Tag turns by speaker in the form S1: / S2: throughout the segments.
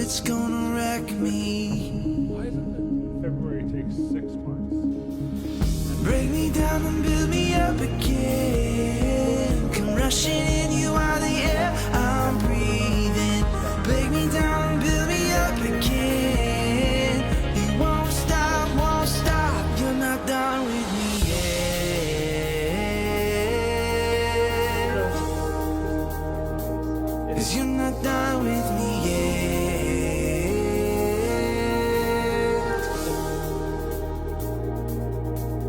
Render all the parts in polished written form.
S1: that's gonna wreck me.
S2: Why doesn't February take 6 months?
S1: Break me down and build me up again. Come rushing in, you are the air I'm breathing. Break me down and build me up again. You won't stop, you're not done with me yet. 'Cause you're not done with me yet.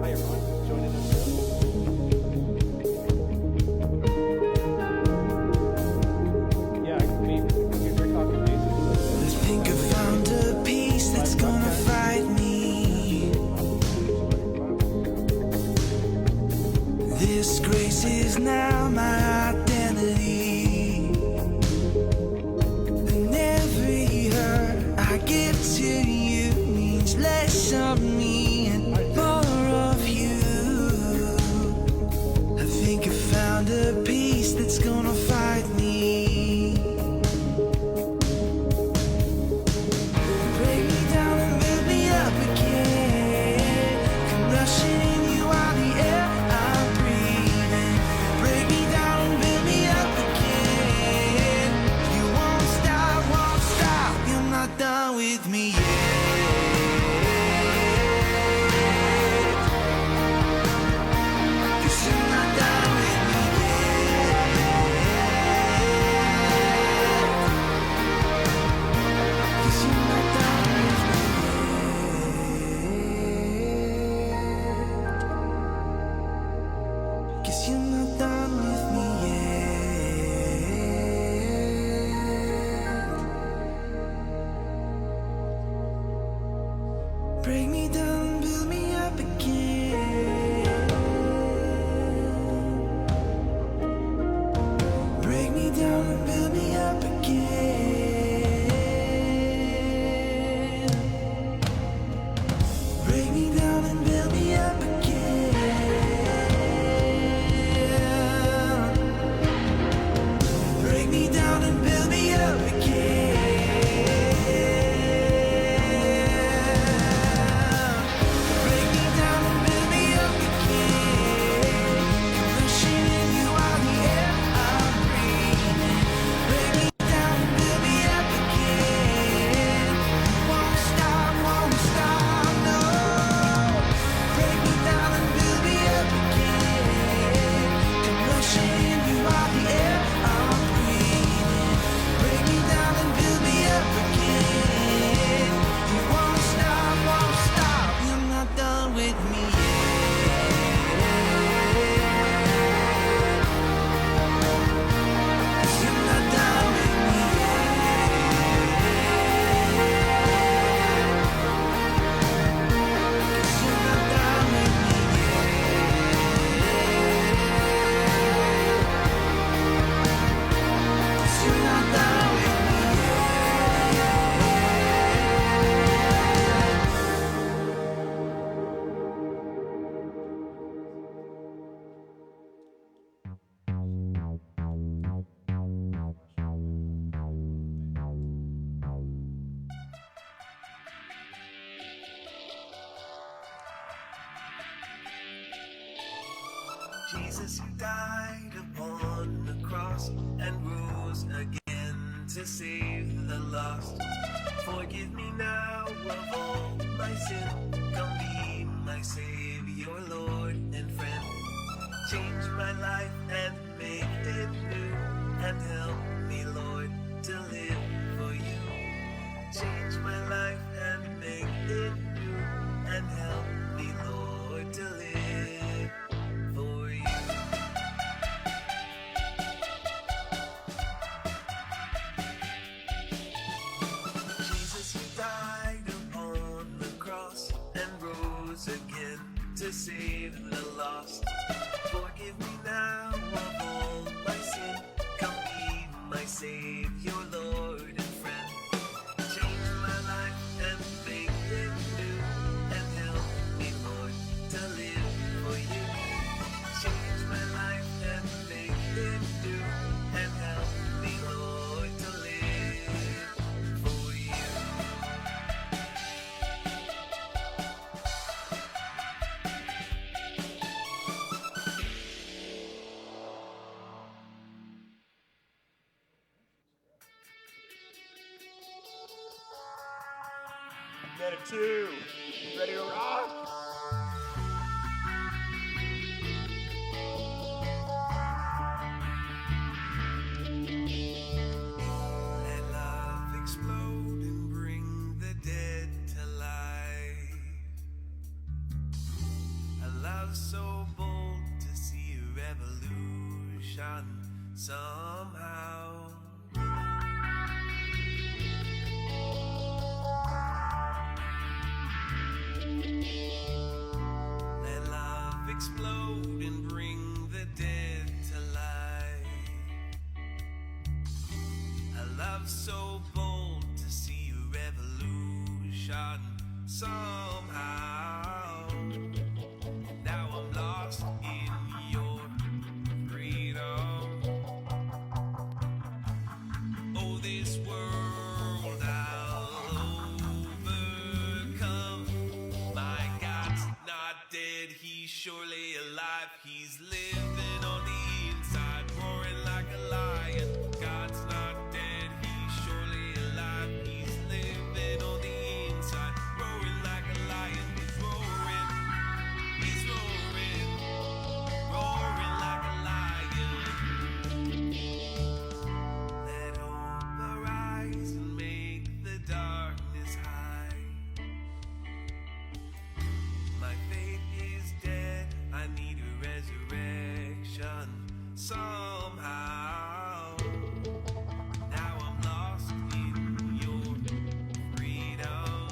S2: Hi everyone, joining us. Yeah, we're talking bases.
S1: I think I found a piece that's gonna fight me. This grace is now my identity. And every hurt I give to you means less of me and more of you. I think I found a piece that's gonna fight me. Break me down and build me up again. Come rushing in, you are the air I'm breathing. Break me down and build me up again. You won't stop, you're not done with me yet. 'Cause you're not done with me yet. 'Cause you're not done with me yet. 'Cause you're not done with me yet. Break me down, build me up again. Break me down and build me up again. Break me down and build me up again. Break me down and build me up again. Break me down and build me up again. Come rushing in, you are the air I'm breathing. Break me down and build me up again. Won't stop, no. Break me down and build me up again. Come rushing in, you are the air I'm breathing. Break me down and build me up again. You won't stop, you're not done with me yet. 'Cause you're not done with me yet. 'Cause you're not done with me yet. 'Cause you're not done with me Jesus, you died upon the cross and rose again to save the lost. Forgive me now of all my sin. Come be my Savior, Lord and friend. Change my life and make it new, and help me, Lord, to live for you. Change my life and make it new, and help me, Lord, to live for you. Jesus, you died upon the cross and rose again to save the lost. Forgive me now of all my sin. Come be my Savior, Lord
S3: Minute 2. Ready to rock?
S1: Let love explode and bring the dead to life. A love so bold to see a revolution somehow. Let love explode and bring the dead to life. A love so bold to see a revolution somehow. Now I'm lost in your freedom. Oh, this world I'll overcome. My God's not dead, he's surely alive. He's living on the inside, roaring like a lion. God's not dead, he's surely alive. He's living on the inside, roaring like a lion. He's roaring roaring like a lion. Let hope arise and make the darkness hide. My faith is dead, I need a resurrection somehow. Now I'm lost in your freedom.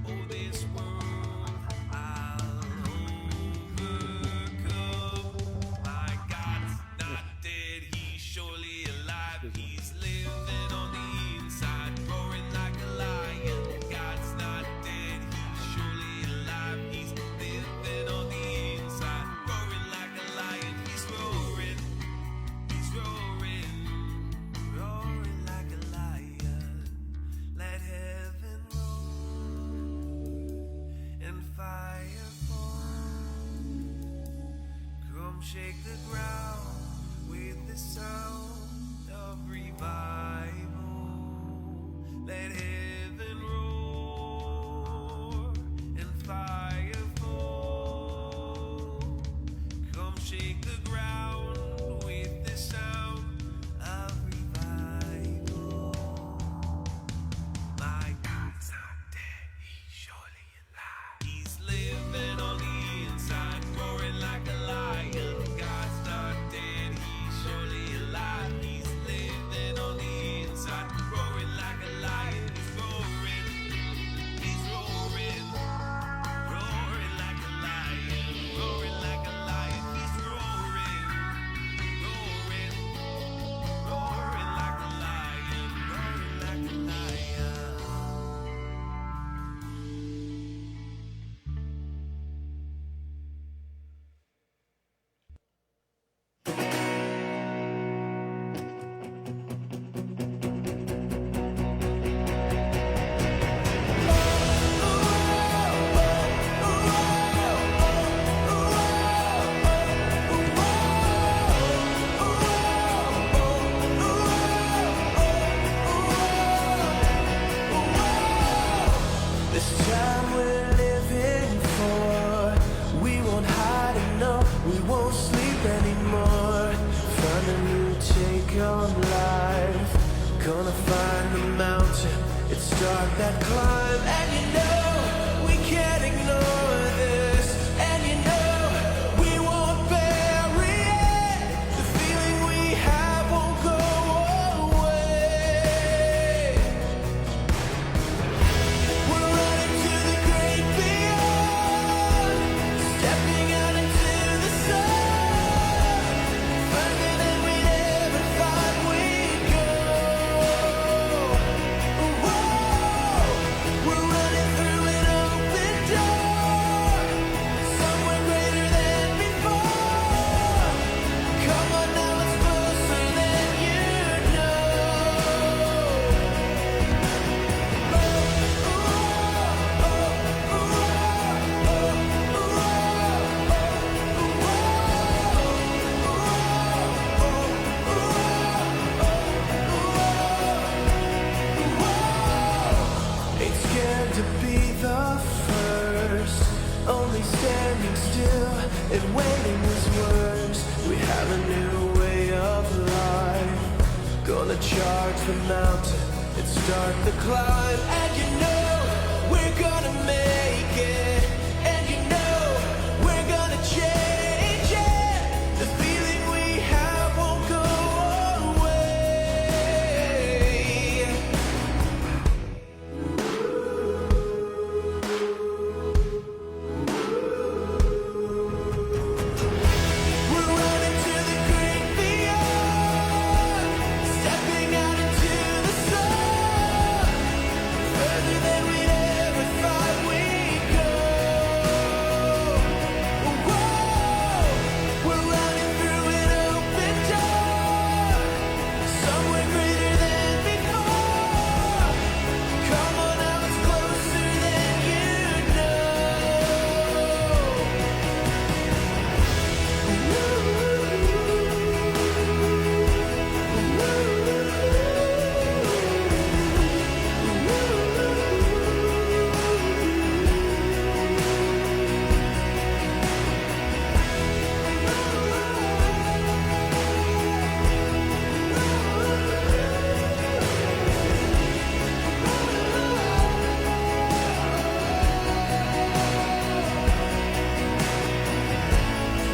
S1: Oh, this world I'll overcome. My God's not dead, he's surely alive. He's living on the inside, roaring like a lion. God's not dead, he's surely alive. He's living on the inside, roaring like a lion. He's roaring roaring like a lion. Let heaven roar and fire fall. Come shake the ground with the sound of revival. Let heaven roar and fire fall. Come shake the ground with the sound of revival. My God's not dead, he's surely alive. He's living on the inside, roaring like a lion. God's not dead, he's surely alive. He's living on the inside, roaring like a lion. He's roaring roaring like a lion, roaring like a lion. He's roaring roaring like a lion, roaring like a lion. This time we're living for, we won't hide and no, we won't sleep anymore. Find a new take on life, gonna find the mountain, it's dark that climb. And you know, we can't ignore this, and you know, we won't bury it. The feeling we have won't go away. We're running to the great beyond, stepping out into the sun, further than we ever thought we'd go. Whoa, we're running through it. charge the mountain and start the climb. And you know we're gonna make it. And you know we're gonna change it. The feeling we have won't go away. We're running to the great beyond, stepping out into the sun, further than we'd ever thought we'd go. Whoa, we're running through an open door, somewhere greater than before. Come on now, it's closer than you know.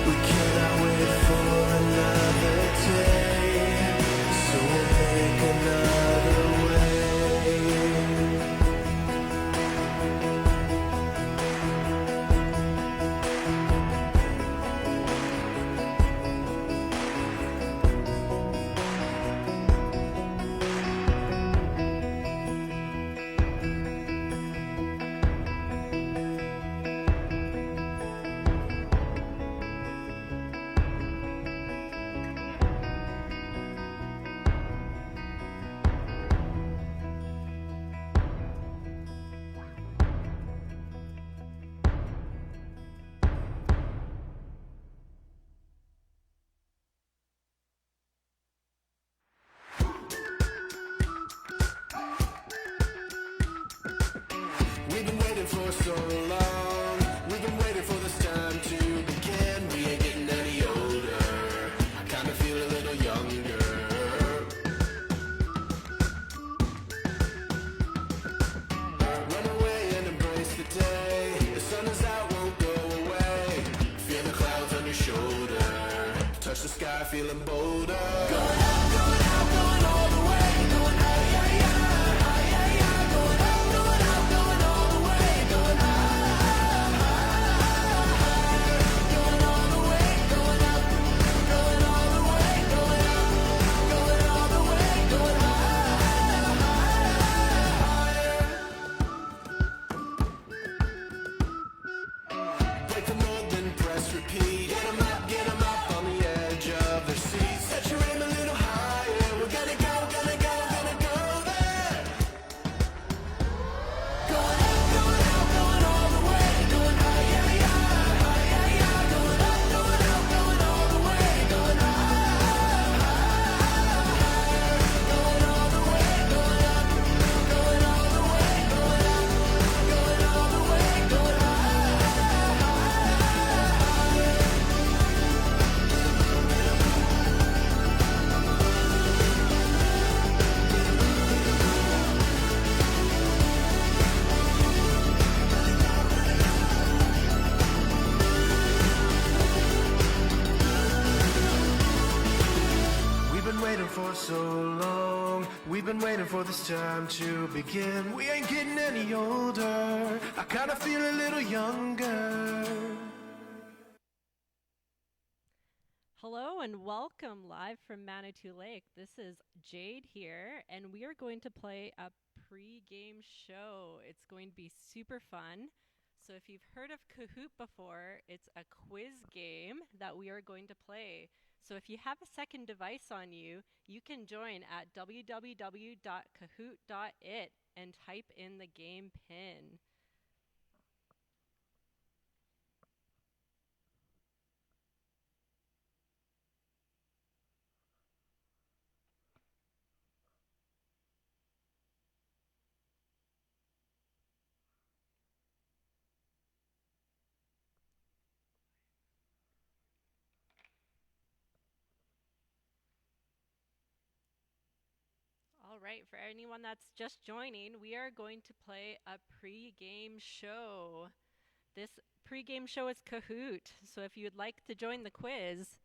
S1: We cannot wait for another day, so we'll make another way. We've been waiting for so long. We've been waiting for this time to begin. We ain't getting any older. I kinda feel a little younger. Run away and embrace the day. The sun is out, won't go away. Feel the clouds on your shoulder. Touch the sky, feeling bolder. Going out, going all the way. Going out, yeah, yeah. Going out, going all the way. Going going all the way. Going up, going all the way. Going up, going all the way. Going higher. Break the mold, then press repeat. Get 'em up on the edge of their seats. Set your aim a little higher. We're gonna go there. Going out, going all the way. Going high, yeah, yeah. Going up, going all the way. Going going all the way. Going up, going all the way. Going up, going all the way. Going We've been waiting for so long. We've been waiting for this time to begin. We ain't getting any older. I kinda feel a little younger.
S4: Hello and welcome live from Manitou Lake. This is Jade here, and we are going to play a pre-game show. It's going to be super fun. So if you've heard of Kahoot before, it's a quiz game that we are going to play. So if you have a second device on you, you can join at www.kahoot.it and type in the game pin. right, for anyone that's just joining, we are going to play a pre-game show. This pre-game show is Kahoot. So if you'd like to join the quiz,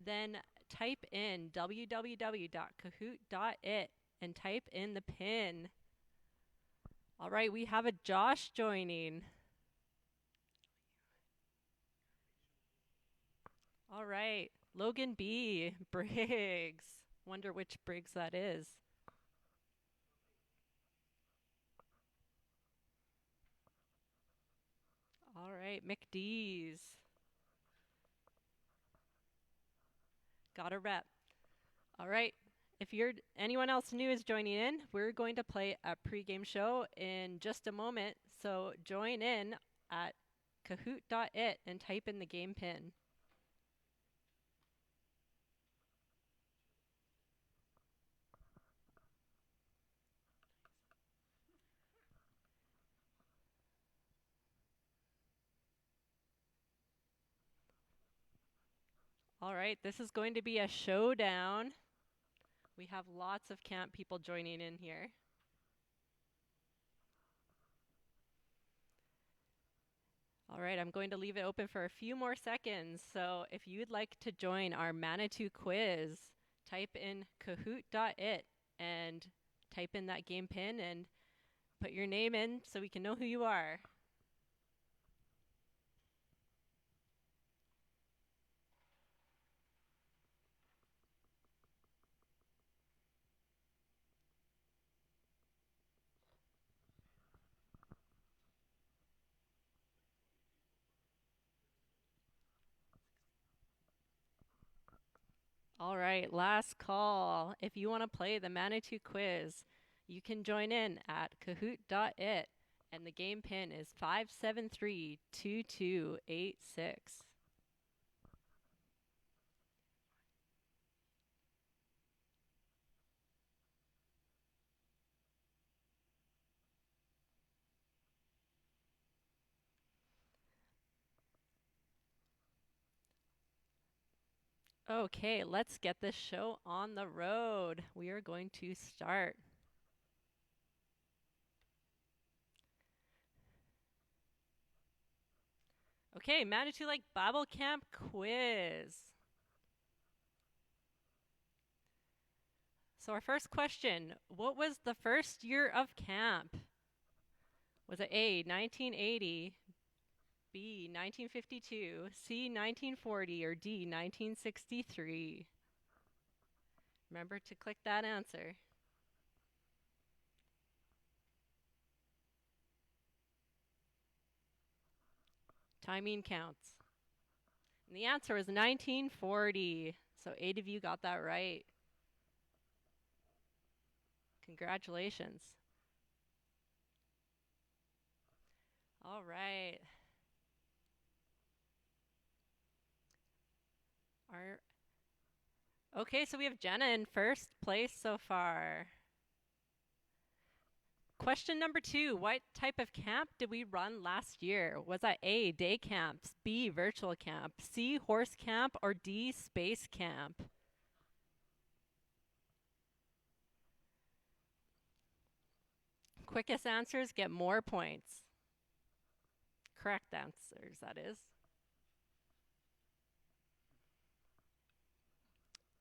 S4: then type in www.kahoot.it and type in the pin. All right, we have a Josh joining. All right, Logan B. Briggs. Wonder which Briggs that is. All right, McDee's. Got a rep. All right, if anyone else new is joining in, we're going to play a pregame show in just a moment. So join in at kahoot.it and type in the game pin. All right, this is going to be a showdown. We have lots of camp people joining in here. All right, I'm going to leave it open for a few more seconds. So if you'd like to join our Manitou quiz, type in kahoot.it and type in that game pin and put your name in so we can know who you are. All right, last call. If you want to play the Manitou quiz, you can join in at kahoot.it, and the game pin is 5732286. Okay, let's get this show on the road. We are going to start. Okay, Manitou Lake Bible Camp quiz. So our first question, what was the first year of camp? Was it A, 1980, B, 1952, C, 1940, or D, 1963? Remember to click that answer. Timing counts. And the answer was 1940. So 8 of you got that right. Congratulations. All right. Okay, so we have Jenna in first place so far. Question number 2, what type of camp did we run last year? Was that A, day camps, B, virtual camp, C, horse camp, or D, space camp? Quickest answers get more points. Correct answers, that is.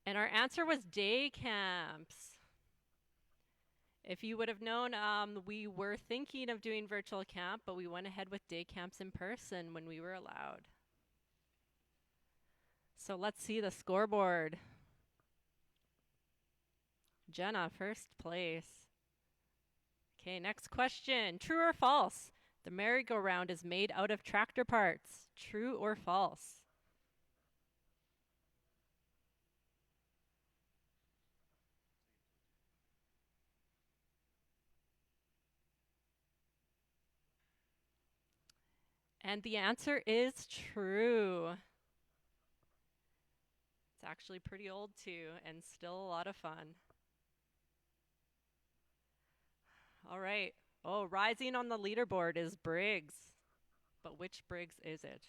S4: And our answer was day camps. If you would have known, we were thinking of doing virtual camp, but we went ahead with day camps in person when we were allowed. So let's see the scoreboard. Jenna, first place. Okay, next question. True or false? The merry-go-round is made out of tractor parts. True or false? And the answer is true. It's actually pretty old too, and still a lot of fun. All right. Oh, rising on the leaderboard is Briggs. But which Briggs is it?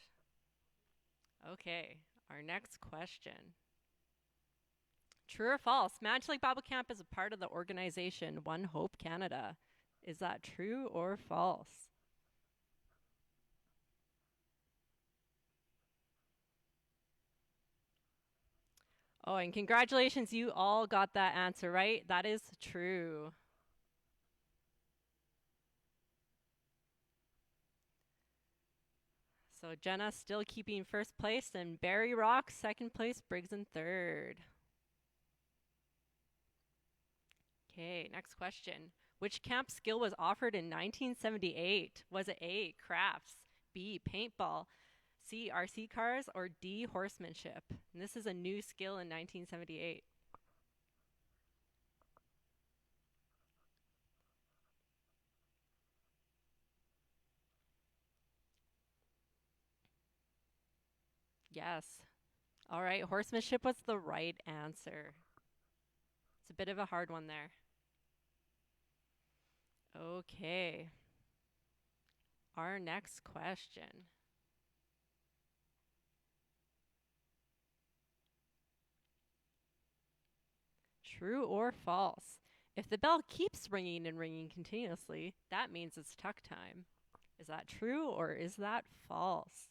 S4: Okay, our next question. True or false? Manitoulin Lake Bible Camp is a part of the organization One Hope Canada. Is that true or false? Oh, and congratulations, you all got that answer right. That is true. So Jenna still keeping first place, and Barry Rock second place, Briggs in third. Okay, next question. Which camp skill was offered in 1978? Was it A, crafts, B, paintball, C, RC cars, or D, horsemanship? And this is a new skill in 1978. Yes. All right, horsemanship was the right answer. It's a bit of a hard one there. Okay. Our next question. True or false? If the bell keeps ringing and ringing continuously, that means it's tuck time. Is that true or is that false?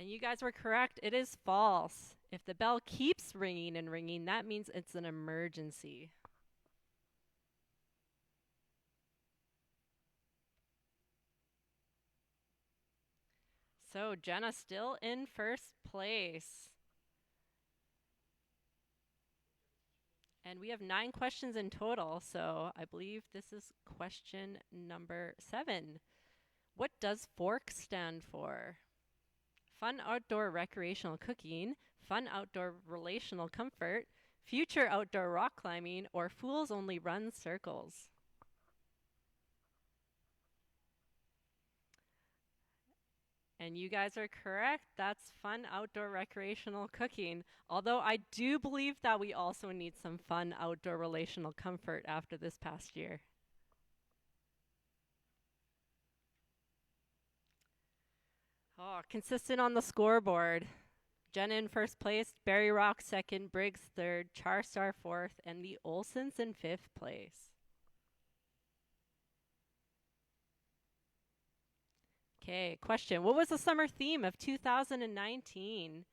S4: And you guys were correct. It is false. If the bell keeps ringing and ringing, that means it's an emergency. So Jenna still in first place. And we have 9 questions in total, so I believe this is question number 7. What does FORK stand for? Fun outdoor recreational cooking, fun outdoor relational comfort, future outdoor rock climbing, or fools only run circles? And you guys are correct. That's fun outdoor recreational cooking. Although I do believe that we also need some fun outdoor relational comfort after this past year. Oh, consistent on the scoreboard. Jenna in first place, Barry Rock second, Briggs third, Charstar fourth, and the Olsons in fifth place. Okay, question. What was the summer theme of 2019?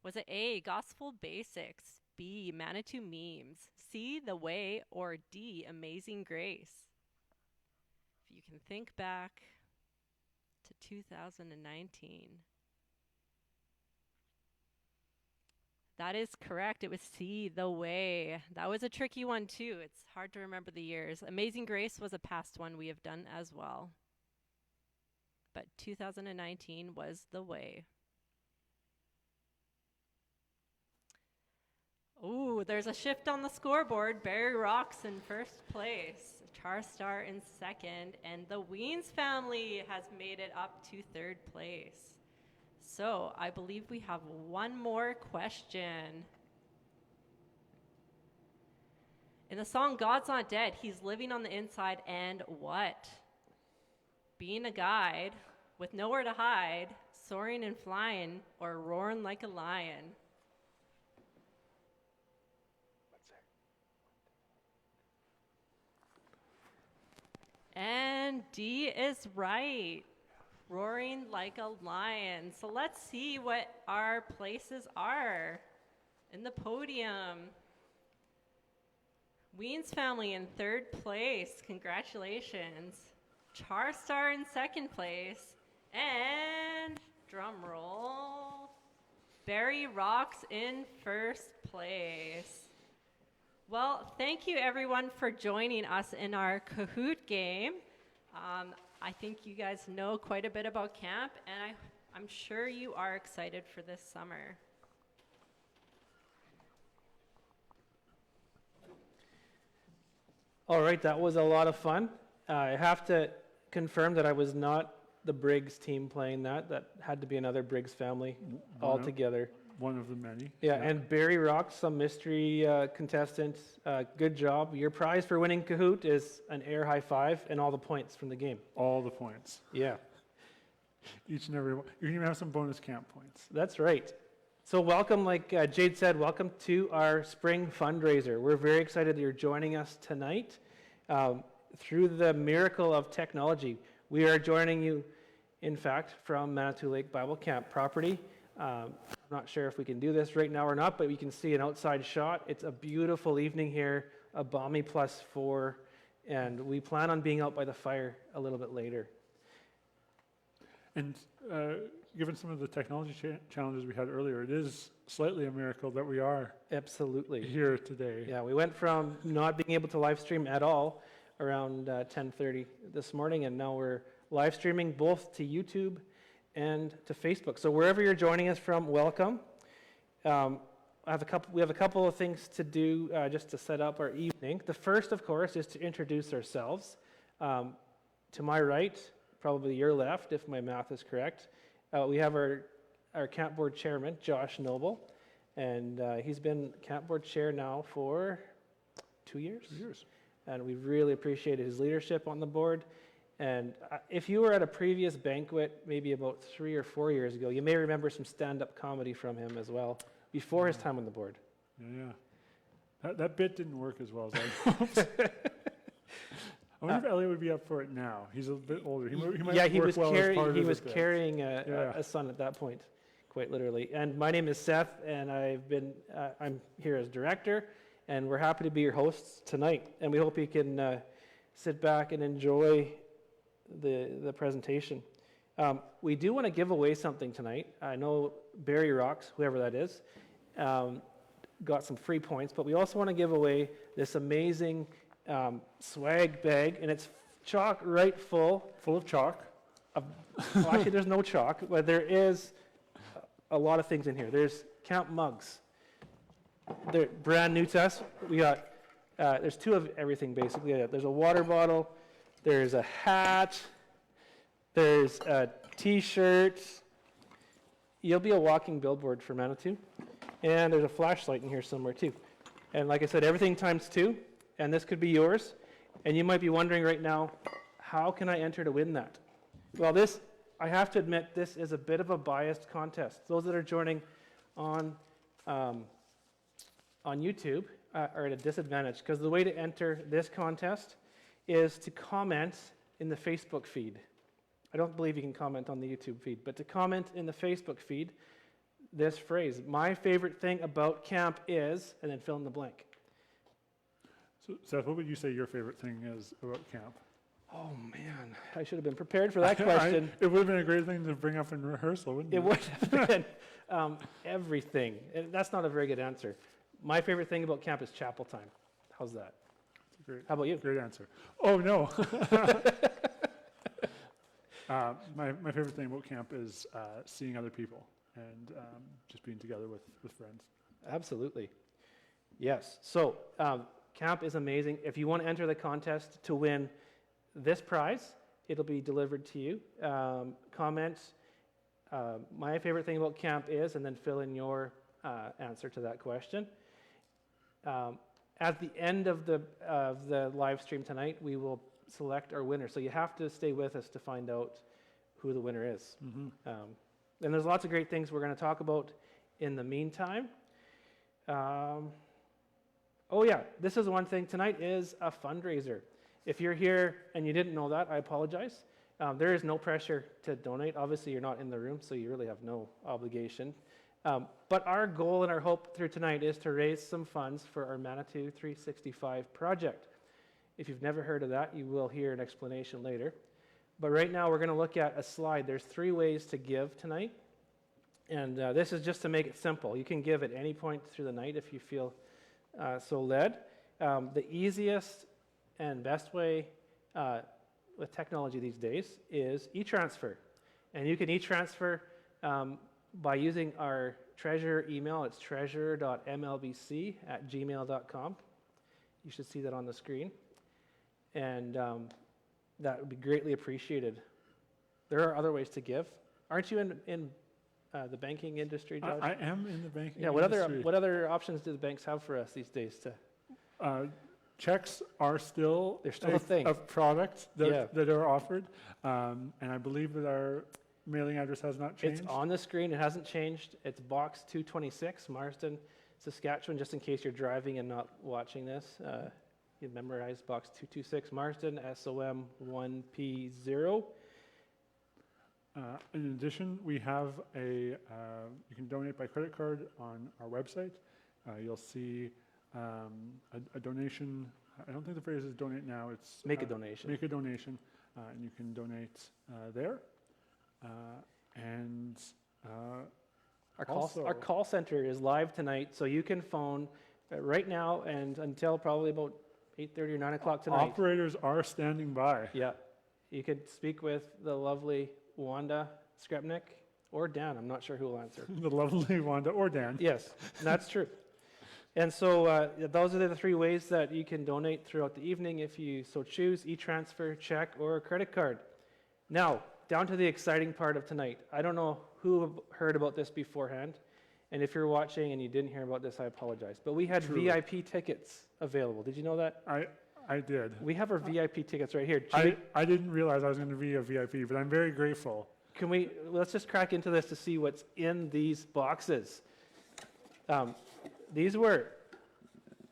S4: Was it A, Gospel Basics, B, Manitou Memes, C, The Way, or D, Amazing Grace? If you can think back to 2019. That is correct. It was C, The Way. That was a tricky one too. It's hard to remember the years. Amazing Grace was a past one we have done as well. But 2019 was The Way. Ooh, there's a shift on the scoreboard. Barry Rock's in first place, Charstar in second, and the Weens family has made it up to third place. So I believe we have one more question. In the song God's Not Dead, he's living on the inside and what? Being a guide with nowhere to hide, soaring and flying, or roaring like a lion? And D is right. Roaring like a lion. So let's see what our places are in the podium. Weens family in third place. Congratulations. Charstar in second place. And drum roll, Barry Rock's in first place. Well, thank you everyone for joining us in our Kahoot game. I think you guys know quite a bit about camp, and I'm sure you are excited for this summer.
S2: All right, that was a lot of fun. I have to confirm that I was not the Briggs team playing that. That had to be another Briggs family altogether.
S5: One of the many.
S2: Yeah, and Barry Rock, some mystery contestant. Good job. Your prize for winning Kahoot is an air high five and all the points from the game.
S5: All the points.
S2: Yeah.
S5: Each and every one. You can even have some bonus camp points.
S2: That's right. So welcome, like Jade said, welcome to our spring fundraiser. We're very excited that you're joining us tonight. Through the miracle of technology, we are joining you, in fact, from Manitou Lake Bible Camp property. I'm not sure if we can do this right now or not, but you can see an outside shot. It's a beautiful evening here, a balmy +4, and we plan on being out by the fire a little bit later.
S5: And given some of the technology challenges we had earlier, it is slightly a miracle that we are
S2: Absolutely.
S5: here today.
S2: Yeah, we went from not being able to live stream at all around 10:30 this morning, and now we're live streaming both to YouTube and to Facebook. So wherever you're joining us from, welcome. We have a couple of things to do just to set up our evening. The first, of course, is to introduce ourselves. To my right, probably your left, if my math is correct, we have our camp board chairman, Josh Noble, and he's been camp board chair now for 2 years.
S5: 2 years.
S2: And we really appreciated his leadership on the board. And if you were at a previous banquet, maybe about 3 or 4 years ago, you may remember some stand-up comedy from him as well, before his time on the board.
S5: Yeah. That bit didn't work as well as I hoped. I wonder if Elliot would be up for it now. He's a bit older. He might
S2: Yeah, he
S5: work
S2: was,
S5: well as part
S2: he
S5: of
S2: was
S5: the bit.
S2: carrying
S5: Yeah.
S2: a son at that point, quite literally. And my name is Seth, and I'm here as director, and we're happy to be your hosts tonight. And we hope you can sit back and enjoy the presentation. We do want to give away something tonight. I know Barry Rocks, whoever that is, got some free points, but we also want to give away this amazing swag bag, and it's chock right full.
S5: Full of chalk.
S2: Well, actually, there's no chalk, but there is a lot of things in here. There's camp mugs. They're brand new to us. We got, there's 2 of everything, basically. There's a water bottle. There's a hat. There's a T-shirt. You'll be a walking billboard for Manitou. And there's a flashlight in here somewhere, too. And like I said, everything times 2, and this could be yours. And you might be wondering right now, how can I enter to win that? Well, I have to admit, this is a bit of a biased contest. Those that are joining on YouTube are at a disadvantage, because the way to enter this contest is to comment in the Facebook feed. I don't believe you can comment on the YouTube feed, but to comment in the Facebook feed this phrase, "My favorite thing about camp is," and then fill in the blank.
S5: So, Seth, what would you say your favorite thing is about camp?
S2: Oh man, I should have been prepared for that question.
S5: It would have been a great thing to bring up in rehearsal, wouldn't it?
S2: It would have been everything. And that's not a very good answer. My favorite thing about camp is chapel time. How's that?
S5: Great.
S2: How about you?
S5: Great answer. Oh, no. My favorite thing about camp is seeing other people and just being together with friends.
S2: Absolutely. Yes. So camp is amazing. If you want to enter the contest to win this prize, it'll be delivered to you. Comment, my favorite thing about camp is, and then fill in your answer to that question. At the end of the live stream tonight, we will select our winner. So you have to stay with us to find out who the winner is.
S5: Mm-hmm.
S2: And there's lots of great things we're going to talk about in the meantime. Oh yeah, this is one thing. Tonight is a fundraiser. If you're here and you didn't know that, I apologize. There is no pressure to donate. Obviously, you're not in the room, so you really have no obligation. But our goal and our hope through tonight is to raise some funds for our Manitou 365 project. If you've never heard of that, you will hear an explanation later. But right now, we're going to look at a slide. There's 3 ways to give tonight. And this is just to make it simple. You can give at any point through the night if you feel so led. The easiest and best way with technology these days is e-transfer. And you can e-transfer by using our treasurer email. It's treasurer.mlbc@gmail.com. You should see that on the screen. And that would be greatly appreciated. There are other ways to give. Aren't you in the banking industry, Josh?
S5: I am in the banking
S2: Yeah,
S5: industry.
S2: what other options do the banks have for us these days?
S5: Checks are still
S2: They're still a thing.
S5: a product that,
S2: Yeah.
S5: that are offered, and I believe that our mailing address has not changed?
S2: It's on the screen. It hasn't changed. It's box 226, Marsden, Saskatchewan, just in case you're driving and not watching this. You memorize box 226, Marsden, SOM 1P0.
S5: In addition, we have you can donate by credit card on our website. You'll see a donation. I don't think the phrase is donate now. It's
S2: Make a donation.
S5: Make a donation, and you can donate there. And also,
S2: Our call center is live tonight, so you can phone right now and until probably about 8:30 or 9 o'clock tonight.
S5: operators are standing by.
S2: Yeah, you could speak with the lovely Wanda Skrepnik or Dan. I'm not sure who will answer.
S5: The lovely Wanda or Dan.
S2: Yes, that's true. And so those are the three ways that you can donate throughout the evening if you so choose: e-transfer, check, or a credit card. Now, down to the exciting part of tonight. I don't know who heard about this beforehand, and if you're watching and you didn't hear about this, I apologize. But we had
S5: Truly.
S2: VIP tickets available. Did you know that?
S5: I did.
S2: We have our VIP tickets right here.
S5: I didn't realize I was going to be a VIP, but I'm very grateful.
S2: Let's just crack into this to see what's in these boxes. These were,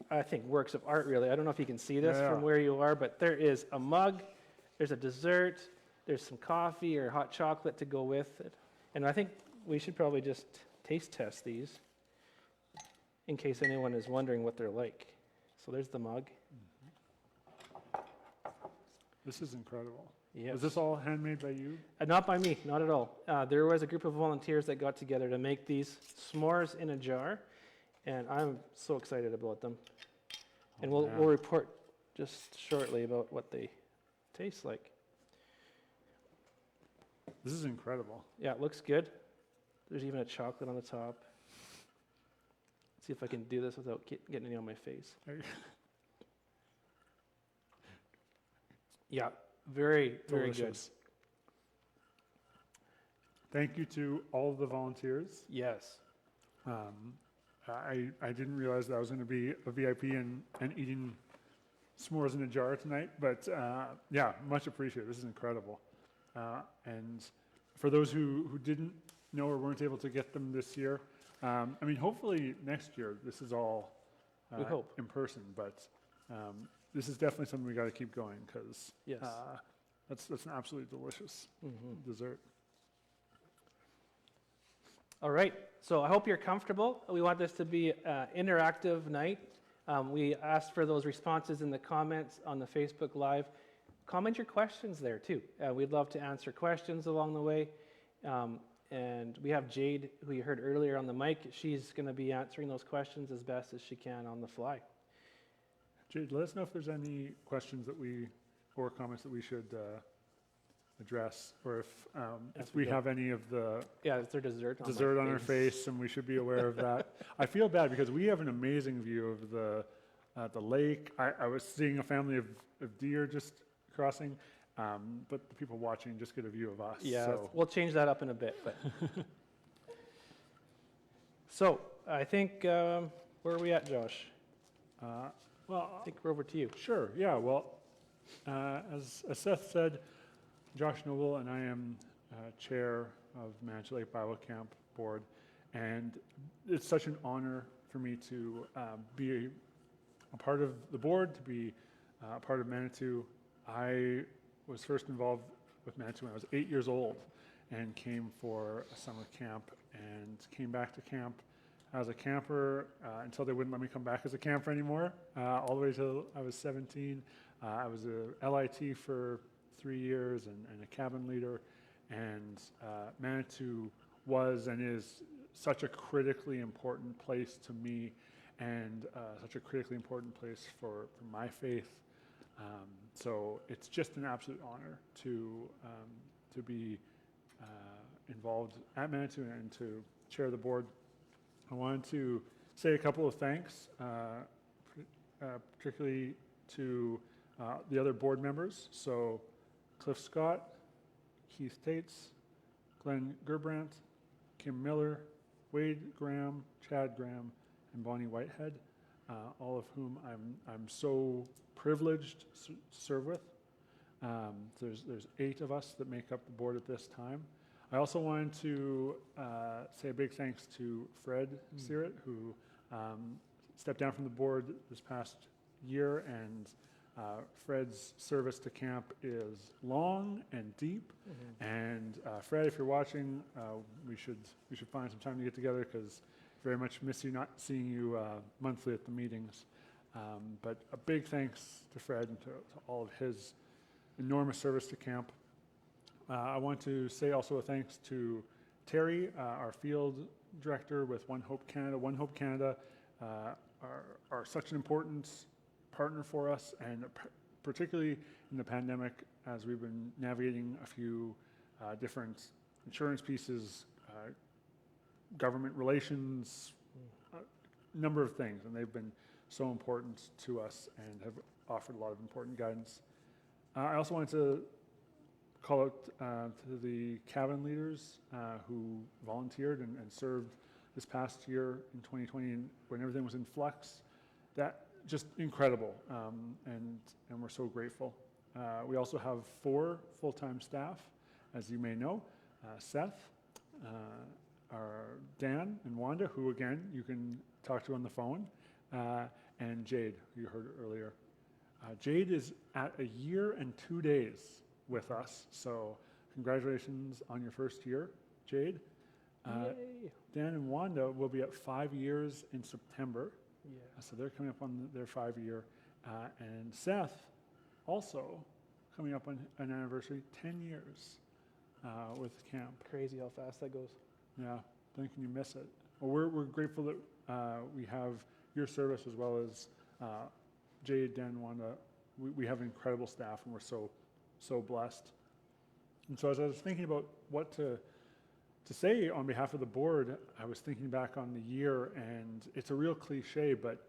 S2: I think, works of art, really. I don't know if you can see this
S5: Yeah.
S2: from where you are, but there is a mug, there's a dessert, there's some coffee or hot chocolate to go with it. And I think we should probably just taste test these in case anyone is wondering what they're like. So there's the mug.
S5: This is incredible.
S2: Yes.
S5: Was this all handmade by you?
S2: Not by me, not at all. There was a group of volunteers that got together to make these s'mores in a jar, and I'm so excited about them. And we'll
S5: man.
S2: report just shortly about what they taste like.
S5: This is incredible.
S2: Yeah, it looks good. There's even a chocolate on the top. Let's see if I can do this without getting any on my face. Yeah, very, very good.
S5: Delicious. Thank you to all of the volunteers.
S2: Yes.
S5: I didn't realize that I was going to be a VIP and eating s'mores in a jar tonight, but yeah, much appreciated. This is incredible. And for those who didn't know or weren't able to get them this year, I mean, hopefully next year this is all
S2: We hope.
S5: in person, but this is definitely something we got to keep going because
S2: Yes.
S5: that's an absolutely delicious dessert.
S2: All right, so I hope you're comfortable. We want this to be an interactive night. We asked for those responses in the comments on the Facebook Live. Comment your questions there too. We'd love to answer questions along the way. And we have Jade, who you heard earlier on the mic. She's going to be answering those questions as best as she can on the fly.
S5: Jade, let us know if there's any questions or comments that we should address, or if we have any of the
S2: Yeah, it's their dessert on my
S5: dessert on our face, and we should be aware of that. I feel bad because we have an amazing view of the lake. I was seeing a family of deer just crossing, but the people watching just get a view of us.
S2: Yeah,
S5: So.
S2: we'll change that up in a bit. But so I think, where are we at, Josh?
S5: Well,
S2: I think we're over to you.
S5: sure, yeah. Well, as Seth said, Josh Noble and I am chair of Manitoulin Lake Bible Camp Board, and it's such an honor for me to be a part of the board, to be a part of Manitou. I was first involved with Manitou when I was 8 years old and came for a summer camp and came back to camp as a camper until they wouldn't let me come back as a camper anymore, all the way till I was 17. I was a LIT for 3 years and a cabin leader, and Manitou was and is such a critically important place to me, and such a critically important place for my faith. So it's just an absolute honor to be involved at Manitou and to chair the board. I wanted to say a couple of thanks, particularly to the other board members. So Cliff Scott, Keith Tates, Glenn Gerbrandt, Kim Miller, Wade Graham, Chad Graham, and Bonnie Whitehead, all of whom I'm so privileged to serve with. There's 8 of us that make up the board at this time. I also wanted to say a big thanks to Fred Searett, who stepped down from the board this past year, and Fred's service to camp is long and deep. And Fred, if you're watching, we should find some time to get together, because very much miss you, not seeing you monthly at the meetings. But a big thanks to Fred and to all of his enormous service to camp. I want to say also a thanks to Terry, our field director with One Hope Canada. One Hope Canada are such an important partner for us, and particularly in the pandemic, as we've been navigating a few different insurance pieces, government relations, a number of things, and they've been so important to us and have offered a lot of important guidance. I also wanted to call out to the cabin leaders who volunteered and served this past year in 2020, and when everything was in flux. That just incredible, and we're so grateful. We also have 4 full-time staff, as you may know. Seth, our Dan and Wanda, who again you can talk to on the phone, and Jade, who you heard earlier. Jade is at 1 year and 2 days with us, so congratulations on your first year, Jade.
S2: Yay.
S5: Dan and Wanda will be at 5 years in September.
S2: Yeah.
S5: So they're coming up on their 5-year. And Seth, also coming up on an anniversary, 10 years with camp.
S2: Crazy how fast that goes.
S5: Yeah, blinking you miss it. Well, we're grateful that we have your service, as well as Jade, Dan, Wanda. We have incredible staff, and we're so blessed. And so as I was thinking about what to say on behalf of the board, I was thinking back on the year, and it's a real cliche, but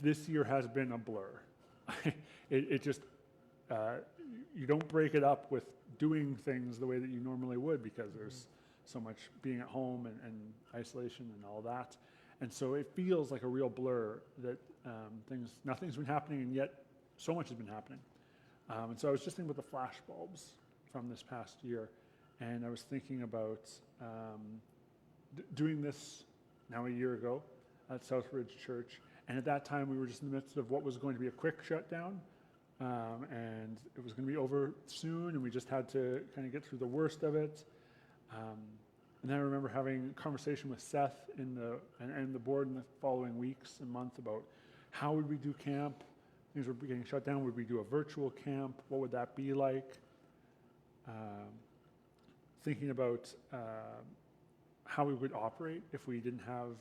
S5: this year has been a blur. It just, you don't break it up with doing things the way that you normally would, because there's so much being at home and isolation and all that. And so it feels like a real blur that nothing's been happening, and yet so much has been happening. And so I was just thinking about the flash bulbs from this past year. And I was thinking about doing this now a year ago at Southridge Church. And at that time, we were just in the midst of what was going to be a quick shutdown. And it was going to be over soon, and we just had to kind of get through the worst of it. And then I remember having a conversation with Seth and the board in the following weeks and month about how would we do camp. Things were getting shut down. Would we do a virtual camp? What would that be like? Thinking about how we would operate if we didn't have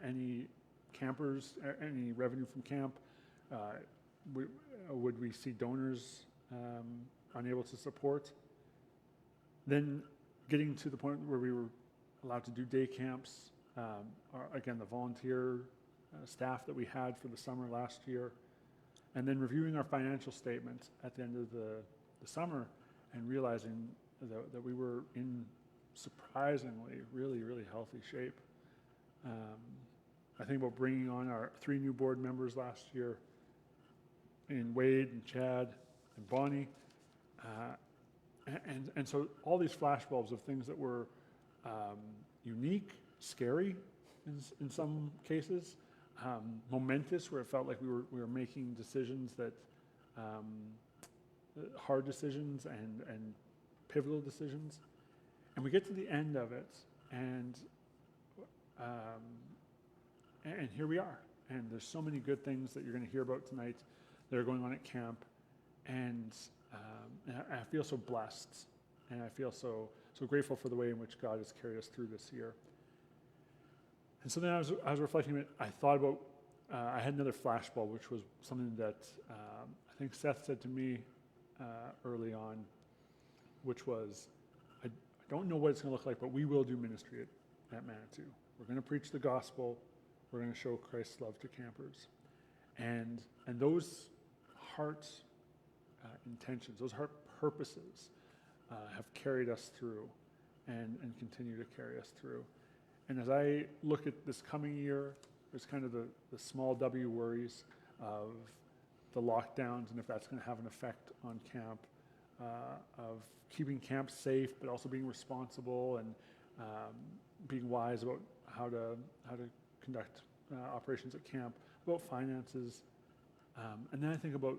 S5: any campers, any revenue from camp. Would we see donors unable to support? Then getting to the point where we were allowed to do day camps, again, the volunteer staff that we had for the summer last year, and then reviewing our financial statement at the end of the summer and realizing that we were in surprisingly really, really healthy shape. I think about bringing on our 3 new board members last year, in Wade and Chad and Bonnie. And so all these flashbulbs of things that were unique, scary in some cases, momentous, where it felt like we were making decisions that, hard decisions and pivotal decisions. And we get to the end of it, and here we are. And there's so many good things that you're going to hear about tonight that are going on at camp. And I feel so blessed, and I feel so grateful for the way in which God has carried us through this year. And so then I was reflecting, I thought about, I had another flashbulb, which was something that I think Seth said to me early on, which was, I don't know what it's going to look like, but we will do ministry at Manitou. We're going to preach the gospel. We're going to show Christ's love to campers. And those heart intentions, those heart purposes have carried us through and continue to carry us through. And as I look at this coming year, there's kind of the small W worries of the lockdowns and if that's going to have an effect on camp. of keeping camp safe, but also being responsible and being wise about how to conduct operations at camp, about finances, and then I think about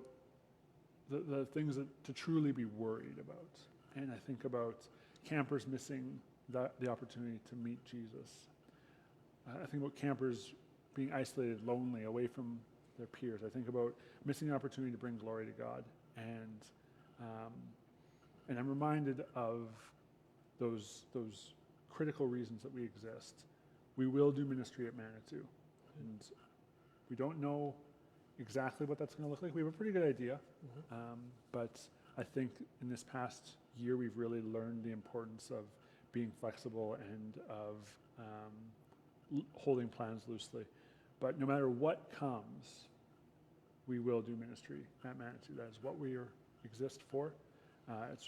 S5: the things to truly be worried about, and I think about campers missing the opportunity to meet Jesus. I think about campers being isolated, lonely, away from their peers. I think about missing the opportunity to bring glory to God, and I'm reminded of those critical reasons that we exist. We will do ministry at Manitou, and we don't know exactly what that's going to look like. We have a pretty good idea, but I think in this past year we've really learned the importance of being flexible and of holding plans loosely. But no matter what comes, we will do ministry at Manitou. That is what we exist for.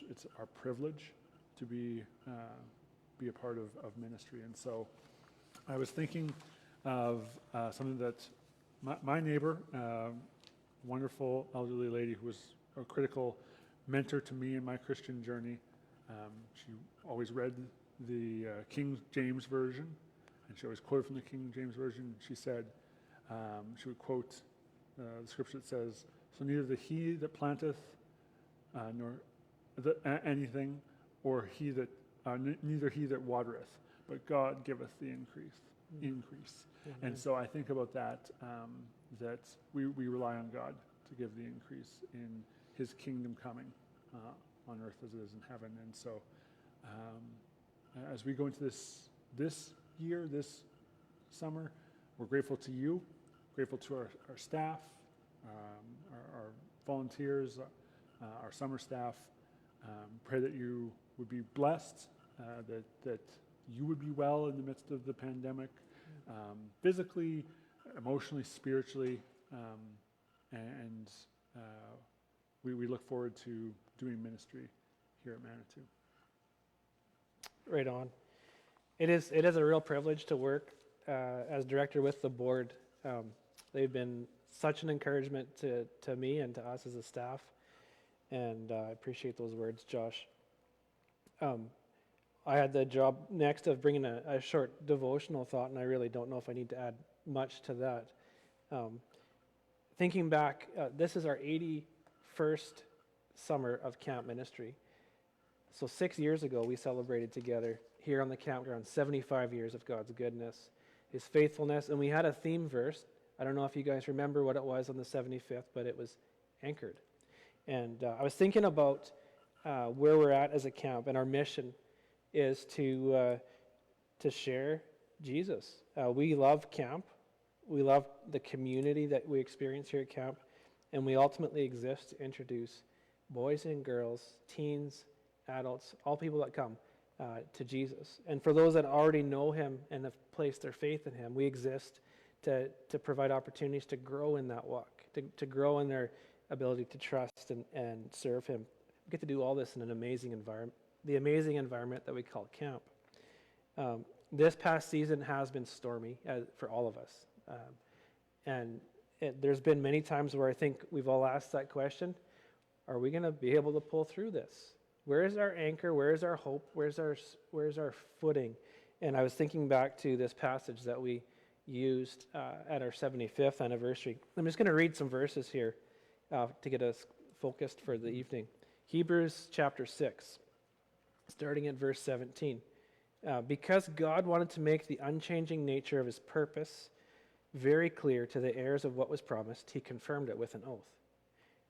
S5: It's our privilege to be a part of ministry. And so I was thinking of something that my neighbor, wonderful elderly lady who was a critical mentor to me in my Christian journey. She always read the King James Version, and she always quoted from the King James Version. She said, she would quote the scripture that says, "So neither the he that planteth, nor anything, or neither he that watereth, but God giveth the increase." Mm-hmm. And so I think about that, that we rely on God to give the increase in his kingdom coming on earth as it is in heaven. And so as we go into this year, this summer, we're grateful to you, grateful to our staff, our volunteers, our summer staff. Pray that you would be blessed, that you would be well in the midst of the pandemic, physically, emotionally, spiritually, and we look forward to doing ministry here at Manitou.
S2: Right on. It is a real privilege to work as director with the board. They've been such an encouragement to me and to us as a staff, and I appreciate those words, Josh. I had the job next of bringing a short devotional thought, and I really don't know if I need to add much to that. Thinking back, this is our 81st summer of camp ministry. So 6 years ago, we celebrated together here on the campground 75 years of God's goodness, his faithfulness, and we had a theme verse. I don't know if you guys remember what it was on the 75th, but it was anchored. And I was thinking about where we're at as a camp, and our mission is to share Jesus. We love camp. We love the community that we experience here at camp, and we ultimately exist to introduce boys and girls, teens, adults, all people that come to Jesus. And for those that already know him and have placed their faith in him, we exist to provide opportunities to grow in that walk, to grow in their ability to trust and serve him. We get to do all this in an amazing environment, the amazing environment that we call camp. This past season has been stormy for all of us. There's been many times where I think we've all asked that question, are we going to be able to pull through this? Where is our anchor? Where is our hope? Where's our footing? And I was thinking back to this passage that we used at our 75th anniversary. I'm just going to read some verses here to get us focused for the evening. Hebrews chapter 6, starting at verse 17. Because God wanted to make the unchanging nature of his purpose very clear to the heirs of what was promised, he confirmed it with an oath.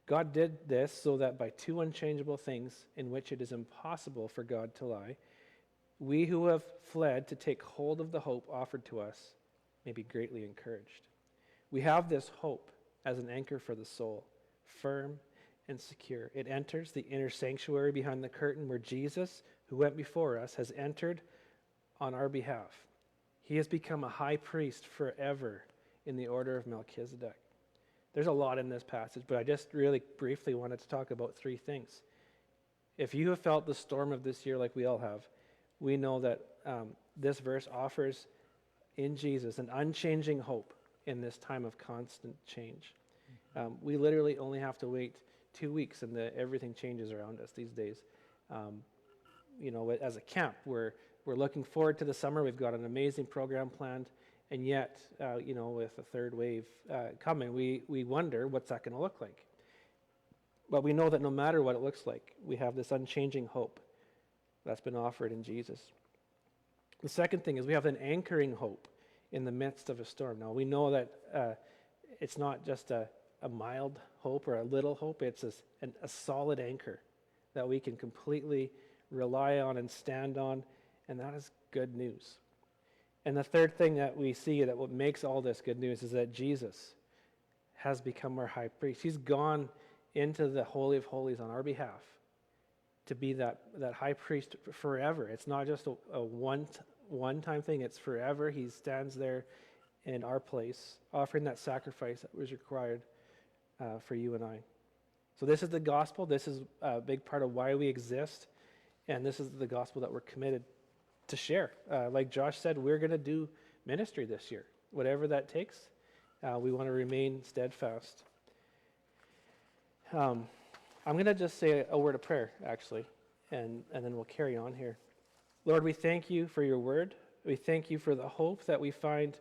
S2: God did this so that by two unchangeable things in which it is impossible for God to lie, we who have fled to take hold of the hope offered to us may be greatly encouraged. We have this hope as an anchor for the soul, firm and secure. It enters the inner sanctuary behind the curtain where Jesus, who went before us, has entered on our behalf. He has become a high priest forever in the order of Melchizedek. There's a lot in this passage, but I just really briefly wanted to talk about three things. If you have felt the storm of this year like we all have, we know that this verse offers in Jesus an unchanging hope in this time of constant change. We literally only have to wait 2 weeks, and everything changes around us these days. As a camp, we're looking forward to the summer. We've got an amazing program planned, and yet, with the third wave coming, we wonder what's that going to look like. But we know that no matter what it looks like, we have this unchanging hope that's been offered in Jesus. The second thing is we have an anchoring hope in the midst of a storm. Now, we know that it's not just a mild hope or a little hope. It's a solid anchor that we can completely rely on and stand on, and that is good news. And the third thing that we see that what makes all this good news is that Jesus has become our high priest. He's gone into the Holy of Holies on our behalf to be that high priest forever. It's not just a one-time thing, it's forever. He stands there in our place, offering that sacrifice that was required for you and I. So this is the gospel. This is a big part of why we exist, and this is the gospel that we're committed to share. Like Josh said, we're going to do ministry this year. Whatever that takes, we want to remain steadfast. I'm going to just say a word of prayer, actually, and then we'll carry on here. Lord, we thank you for your word. We thank you for the hope that we find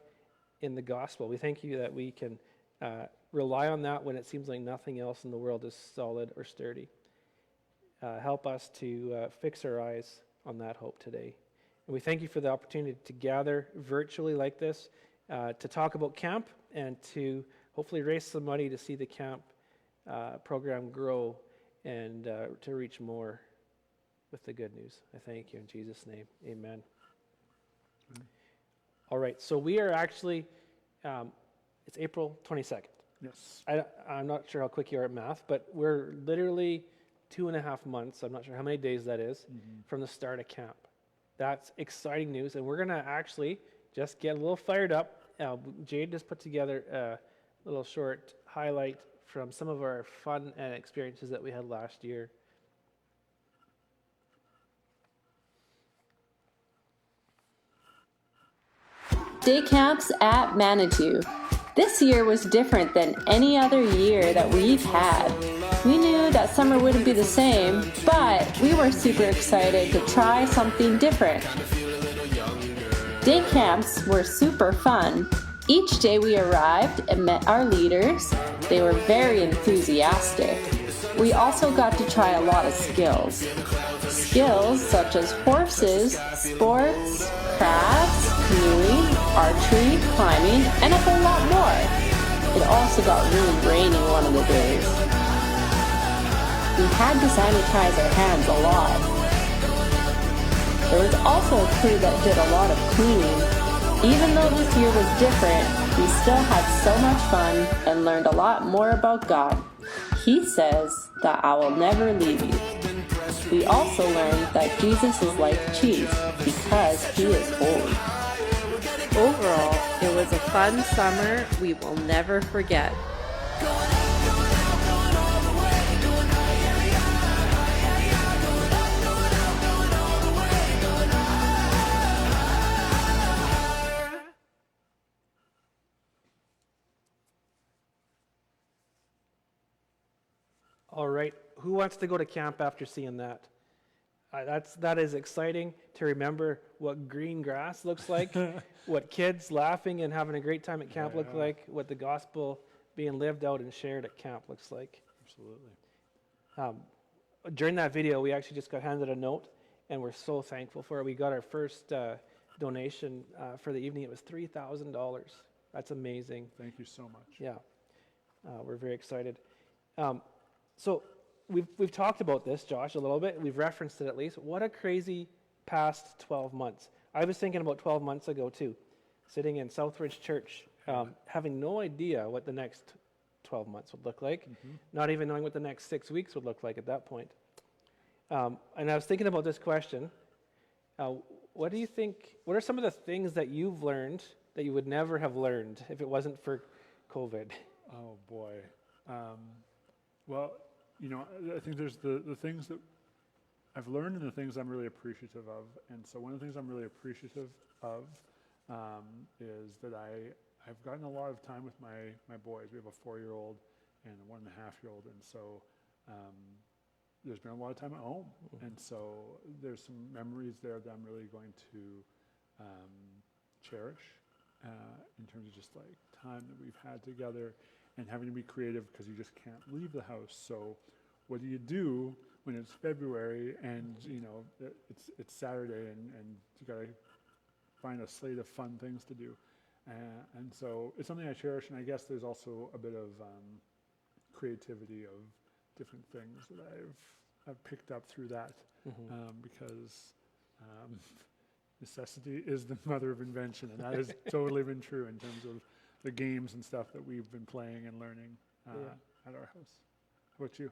S2: in the gospel. We thank you that we can rely on that when it seems like nothing else in the world is solid or sturdy. Help us to fix our eyes on that hope today. And we thank you for the opportunity to gather virtually like this, to talk about camp and to hopefully raise some money to see the camp program grow and to reach more with the good news. I thank you in Jesus' name. Amen. All right, so we are actually, it's April 22nd.
S5: Yes.
S2: I'm not sure how quick you are at math, but we're literally 2.5 months, I'm not sure how many days that is, from the start of camp. That's exciting news, and we're going to actually just get a little fired up. Jade just put together a little short highlight from some of our fun and experiences that we had last year.
S6: Day camps at Manitou. This year was different than any other year that we've had. We knew that summer wouldn't be the same, but we were super excited to try something different. Day camps were super fun. Each day we arrived and met our leaders. They were very enthusiastic. We also got to try a lot of skills. Skills such as horses, sports, crafts, canoeing, archery, climbing, and a whole lot more. It also got really rainy one of the days. We had to sanitize our hands a lot. There was also a crew that did a lot of cleaning. Even though this year was different, we still had so much fun and learned a lot more about God. He says that I will never leave you. We also learned that Jesus is like cheese because he is holy.
S7: Overall, it was a fun summer we will never forget.
S2: All right, who wants to go to camp after seeing that? That is exciting to remember what green grass looks like, what kids laughing and having a great time at camp look like, what the gospel being lived out and shared at camp looks like.
S5: Absolutely.
S2: During that video, we actually just got handed a note, and we're so thankful for it. We got our first donation for the evening. It was $3,000. That's amazing.
S5: Thank you so much.
S2: Yeah, we're very excited. So we've talked about this, Josh, a little bit. We've referenced it at least. What a crazy past 12 months. I was thinking about 12 months ago, too, sitting in Southridge Church, having no idea what the next 12 months would look like, not even knowing what the next 6 weeks would look like at that point. And I was thinking about this question. What do you think, what are some of the things that you've learned that you would never have learned if it wasn't for COVID?
S5: Oh, boy. Well, you know, I think there's the things that I've learned and the things I'm really appreciative of. And so one of the things I'm really appreciative of is that I've gotten a lot of time with my boys. We have a 4-year-old and a 1.5-year-old. And so there's been a lot of time at home. And so there's some memories there that I'm really going to cherish in terms of just like time that we've had together and having to be creative because you just can't leave the house. So what do you do when it's February and it's Saturday and you got to find a slate of fun things to do? And so it's something I cherish, and I guess there's also a bit of creativity of different things that I've picked up through that because necessity is the mother of invention, and that has totally been true in terms of the games and stuff that we've been playing and learning at our house. How about you?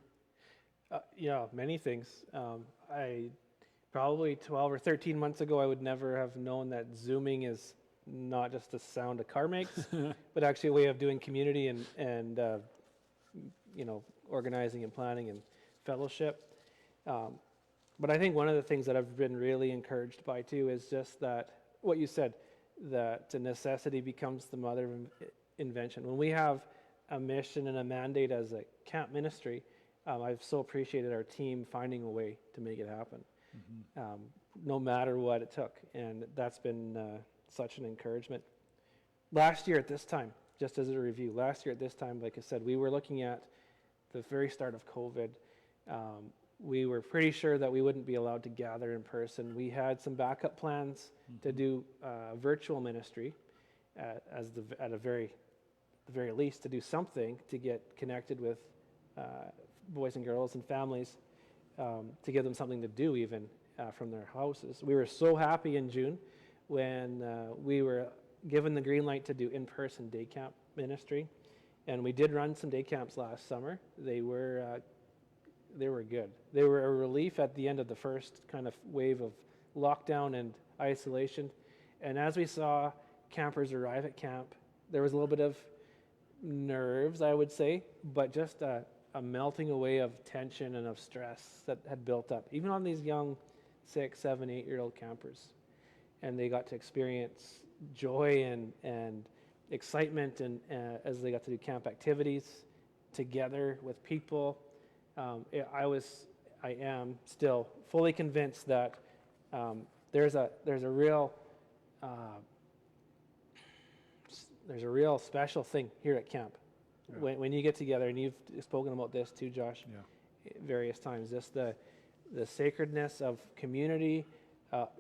S2: Yeah, many things. I probably 12 or 13 months ago, I would never have known that Zooming is not just a sound a car makes, but actually a way of doing community and organizing and planning and fellowship. But I think one of the things that I've been really encouraged by too is just that what you said, that necessity becomes the mother of invention. When we have a mission and a mandate as a camp ministry, I've so appreciated our team finding a way to make it happen, no matter what it took. And that's been such an encouragement. Last year at this time, just as a review, last year at this time, like I said, we were looking at the very start of COVID. We were pretty sure that we wouldn't be allowed to gather in person. We had some backup plans to do virtual ministry at the very least, to do something to get connected with boys and girls and families, to give them something to do even from their houses. We were so happy in June when we were given the green light to do in-person day camp ministry, and we did run some day camps last summer. They were good. They were a relief at the end of the first kind of wave of lockdown and isolation. And as we saw campers arrive at camp, there was a little bit of nerves, I would say, but just a melting away of tension and of stress that had built up, even on these young 6, 7, 8-year-old campers. And they got to experience joy and excitement and as they got to do camp activities together with people. I am still fully convinced that there's a real special thing here at camp when you get together, and you've spoken about this too, Josh, various times. Just the sacredness of community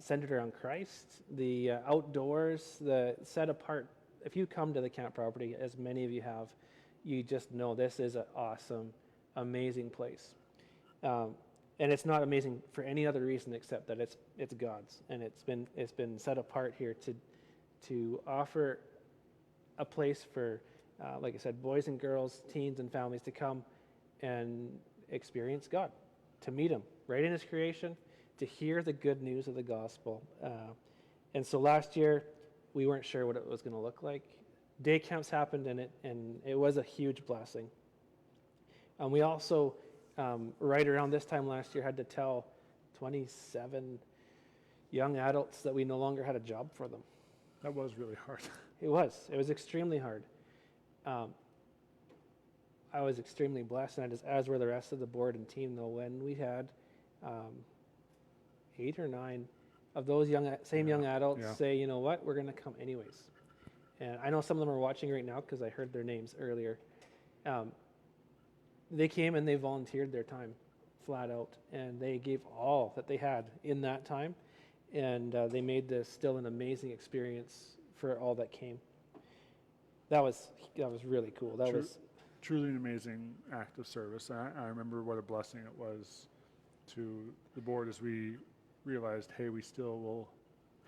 S2: centered around Christ, the outdoors, the set apart. If you come to the camp property, as many of you have, you just know this is an awesome, amazing place. And it's not amazing for any other reason except that it's God's, and it's been set apart here to offer a place for, like I said, boys and girls, teens and families to come and experience God, to meet Him right in His creation, to hear the good news of the gospel. And so last year, we weren't sure what it was going to look like. Day camps happened, and it was a huge blessing. We also, right around this time last year, had to tell 27 young adults that we no longer had a job for them.
S5: That was really hard.
S2: It was extremely hard. I was extremely blessed, and as were the rest of the board and team, though, when we had 8 or 9 of those young adults say, you know what, we're going to come anyways. And I know some of them are watching right now because I heard their names earlier. They came and they volunteered their time flat out, and they gave all that they had in that time, and they made this still an amazing experience for all that came. That was really cool. That was
S5: truly an amazing act of service. I remember what a blessing it was to the board as we realized, hey, we still will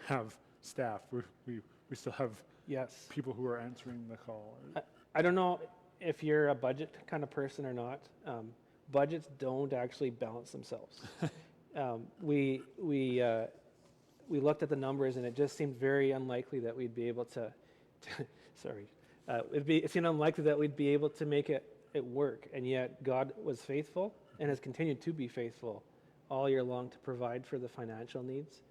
S5: have staff. We still have people who are answering the call.
S2: I don't know if you're a budget kind of person or not. Budgets don't actually balance themselves. We looked at the numbers, and it just seemed very unlikely that we'd be able to it seemed unlikely that we'd be able to make it work. And yet God was faithful and has continued to be faithful all year long to provide for the financial needs.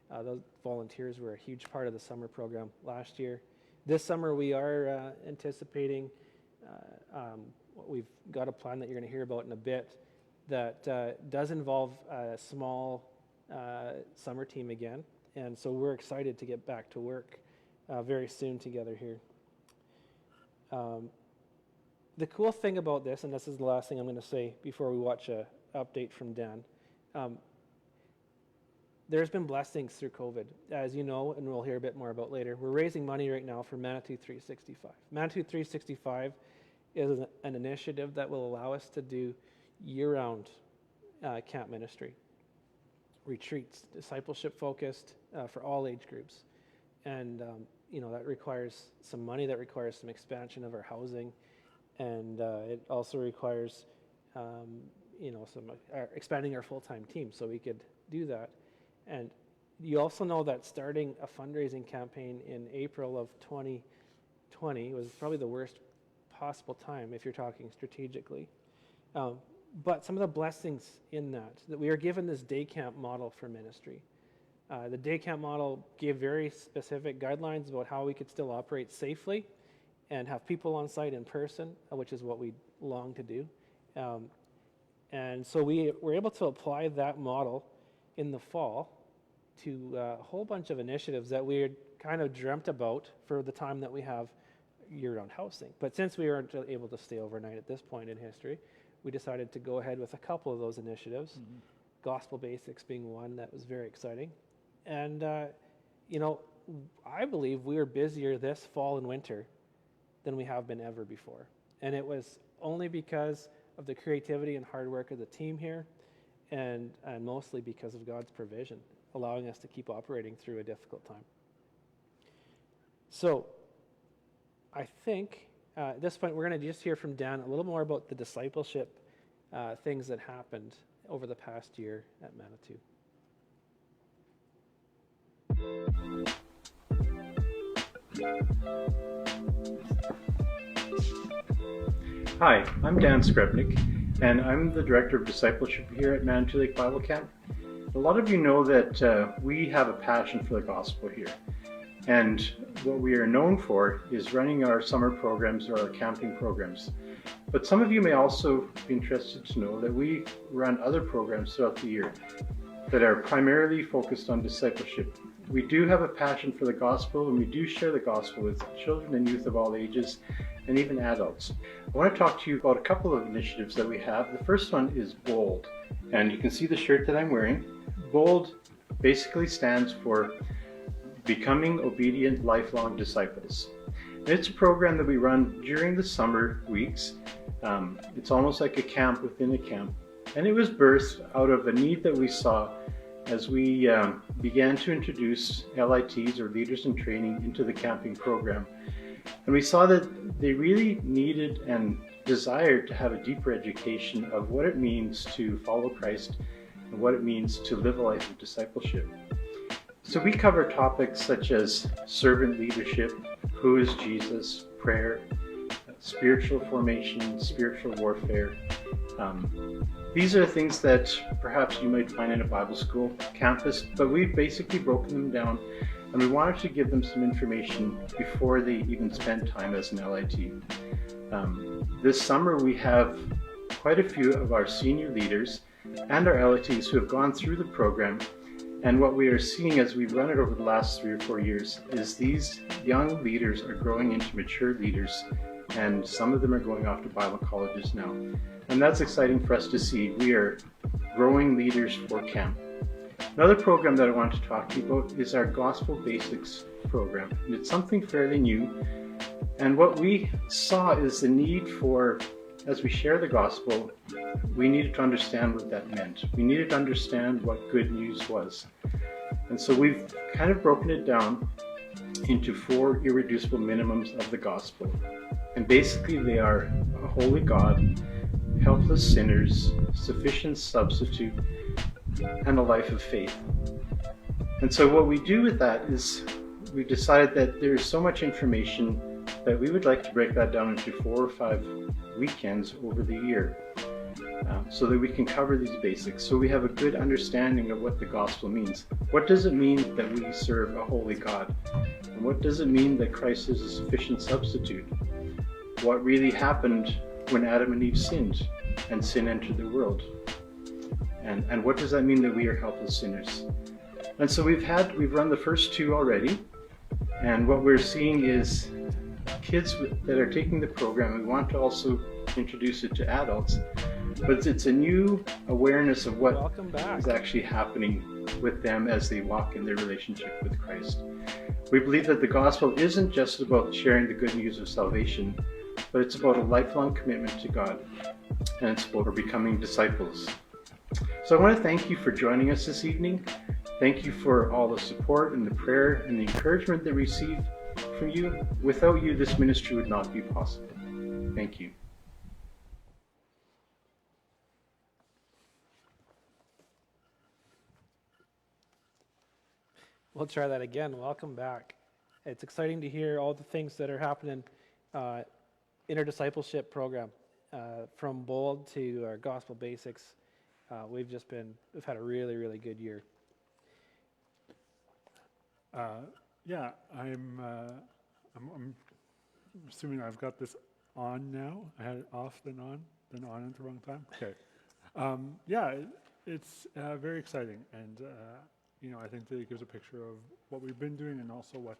S2: Those volunteers were a huge part of the summer program last year. This summer we are anticipating, we've got a plan that you're going to hear about in a bit, that does involve a small summer team again. And so we're excited to get back to work very soon together here. The cool thing about this, and this is the last thing I'm going to say before we watch an update from Dan, there's been blessings through COVID. As you know, and we'll hear a bit more about later, we're raising money right now for Manitou 365. Manitou 365 is an initiative that will allow us to do year-round camp ministry, retreats, discipleship focused for all age groups. And that requires some money, that requires some expansion of our housing, and it also requires some expanding our full-time team so we could do that. And you also know that starting a fundraising campaign in April of 2020 was probably the worst possible time if you're talking strategically. But some of the blessings in that we are given this day camp model for ministry. The day camp model gave very specific guidelines about how we could still operate safely and have people on site in person, which is what we long to do. And so we were able to apply that model in the fall to a whole bunch of initiatives that we had kind of dreamt about for the time that we have year-round housing. But since we weren't able to stay overnight at this point in history, we decided to go ahead with a couple of those initiatives, Gospel Basics being one that was very exciting. And, I believe we were busier this fall and winter than we have been ever before. And it was only because of the creativity and hard work of the team here, and mostly because of God's provision, allowing us to keep operating through a difficult time. So I think at this point we're going to just hear from Dan a little more about the discipleship things that happened over the past year at Manitou.
S8: Hi, I'm Dan Skrebnik, and I'm the Director of Discipleship here at Manitou Lake Bible Camp. A lot of you know that we have a passion for the gospel here, and what we are known for is running our summer programs or our camping programs. But some of you may also be interested to know that we run other programs throughout the year that are primarily focused on discipleship. We do have a passion for the gospel, and we do share the gospel with children and youth of all ages, and even adults. I want to talk to you about a couple of initiatives that we have. The first one is BOLD, and you can see the shirt that I'm wearing. BOLD basically stands for Becoming Obedient Lifelong Disciples. And it's a program that we run during the summer weeks. It's almost like a camp within a camp, and it was birthed out of a need that we saw as we began to introduce LITs, or Leaders in Training, into the camping program. And we saw that they really needed and desired to have a deeper education of what it means to follow Christ and what it means to live a life of discipleship. So we cover topics such as servant leadership, who is Jesus, prayer, spiritual formation, spiritual warfare. These are things that perhaps you might find in a Bible school campus, but we've basically broken them down, and we wanted to give them some information before they even spend time as an LIT. This summer we have quite a few of our senior leaders and our LITs who have gone through the program, and what we are seeing as we run it over the last 3 or 4 years is these young leaders are growing into mature leaders, and some of them are going off to Bible colleges now. And that's exciting for us to see. We are growing leaders for camp. Another program that I want to talk to you about is our Gospel Basics program. And it's something fairly new. And what we saw is the need for, as we share the gospel, we needed to understand what that meant. We needed to understand what good news was. And so we've kind of broken it down into 4 irreducible minimums of the gospel. And basically they are a holy God, helpless sinners, sufficient substitute, and a life of faith. And so what we do with that is we've decided that there's so much information that we would like to break that down into 4 or 5 weekends over the year, so that we can cover these basics, so we have a good understanding of what the gospel means. What does it mean that we serve a holy God? And what does it mean that Christ is a sufficient substitute? What really happened when Adam and Eve sinned and sin entered the world? And what does that mean that we are helpless sinners? And so we've run the first 2 already, and what we're seeing is kids that are taking the program. We want to also introduce it to adults, but it's a new awareness of what
S2: Welcome back.
S8: is actually happening with them as they walk in their relationship with Christ. We believe that the gospel isn't just about sharing the good news of salvation, but it's about a lifelong commitment to God, and it's about becoming disciples. So I want to thank you for joining us this evening. Thank you for all the support and the prayer and the encouragement that we receive from you. Without you, this ministry would not be possible. Thank you.
S2: We'll try that again. Welcome back. It's exciting to hear all the things that are happening in our discipleship program, from Bold to our gospel basics. We've had a really, really good year.
S5: Yeah, I'm assuming I've got this on now. I had it off, then on at the wrong time. Okay. Yeah, it's very exciting, and I think that it gives a picture of what we've been doing and also what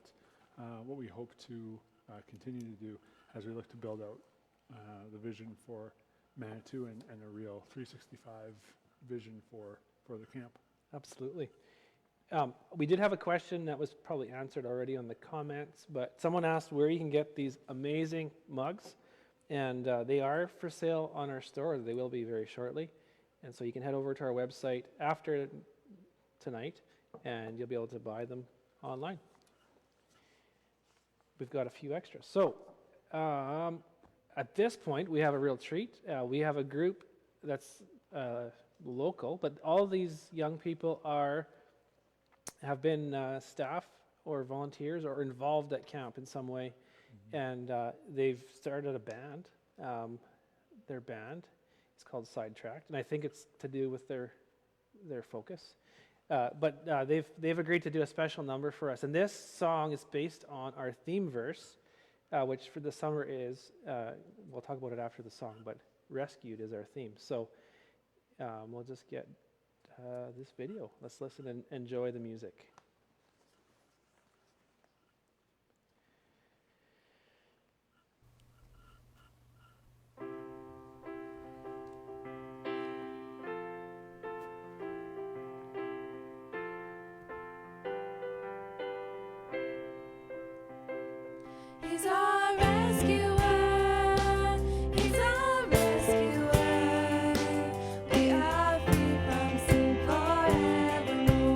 S5: we hope to continue to do as we look to build out the vision for Manitou and a real 365 vision for the camp.
S2: Absolutely. We did have a question that was probably answered already on the comments, but someone asked where you can get these amazing mugs, and they are for sale on our store. They will be very shortly, and so you can head over to our website after tonight, and you'll be able to buy them online. We've got a few extras. So at this point, we have a real treat. We have a group that's local, but all these young people have been staff or volunteers or involved at camp in some way, and they've started a band. Their band is called Sidetracked, and I think it's to do with their focus. But they've agreed to do a special number for us, and this song is based on our theme verse, which for the summer is, we'll talk about it after the song, but Rescued is our theme. So we'll just get this video. Let's listen and enjoy the music.
S1: He's our rescuer. He's our rescuer. We are free from sin forevermore.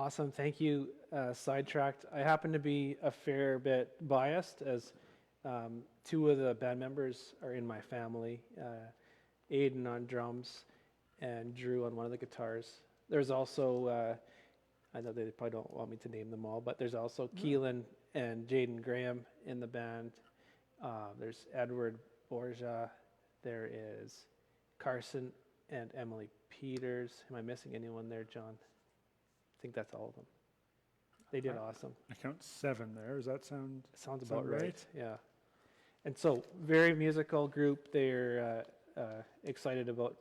S2: Awesome. Thank you. Sidetracked. I happen to be a fair bit biased as two of the band members are in my family. Aiden on drums and Drew on one of the guitars. There's also, I know they probably don't want me to name them all, but there's also Keelan and Jaden Graham in the band. There's Edward Borja. There is Carson and Emily Peters. Am I missing anyone there, John? I think that's all of them. They did awesome.
S5: I count 7 there. Does that sound?
S2: Sounds
S5: sound
S2: about right.
S5: right?
S2: Yeah. And so, very musical group. They're excited about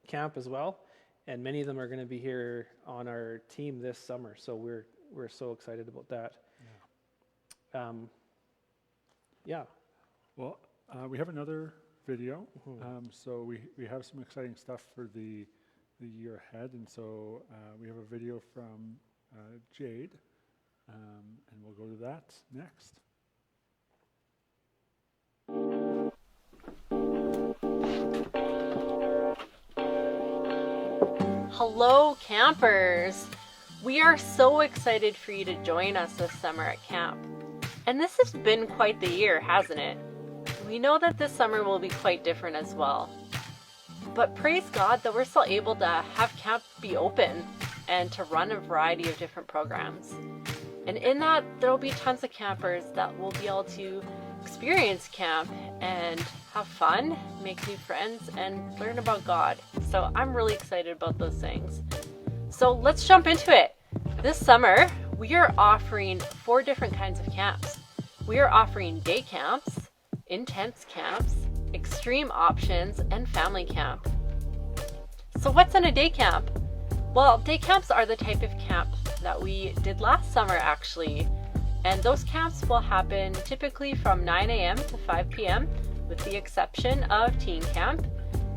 S2: camp as well, and many of them are going to be here on our team this summer. So we're so excited about that. Yeah.
S5: Well, we have another video. So we have some exciting stuff for the year ahead, and so we have a video from Jade, and we'll go to that next.
S7: Hello, campers! We are so excited for you to join us this summer at camp. And this has been quite the year, hasn't it? We know that this summer will be quite different as well. But praise God that we're still able to have camp be open and to run a variety of different programs. And in that, there will be tons of campers that will be able to experience camp and have fun, make new friends, and learn about God. So I'm really excited about those things. So let's jump into it. This summer, we are offering 4 different kinds of camps. We are offering day camps, intense camps, extreme options, and family camp. So what's in a day camp? Well, day camps are the type of camp that we did last summer actually. And those camps will happen typically from 9 a.m. to 5 p.m. with the exception of teen camp.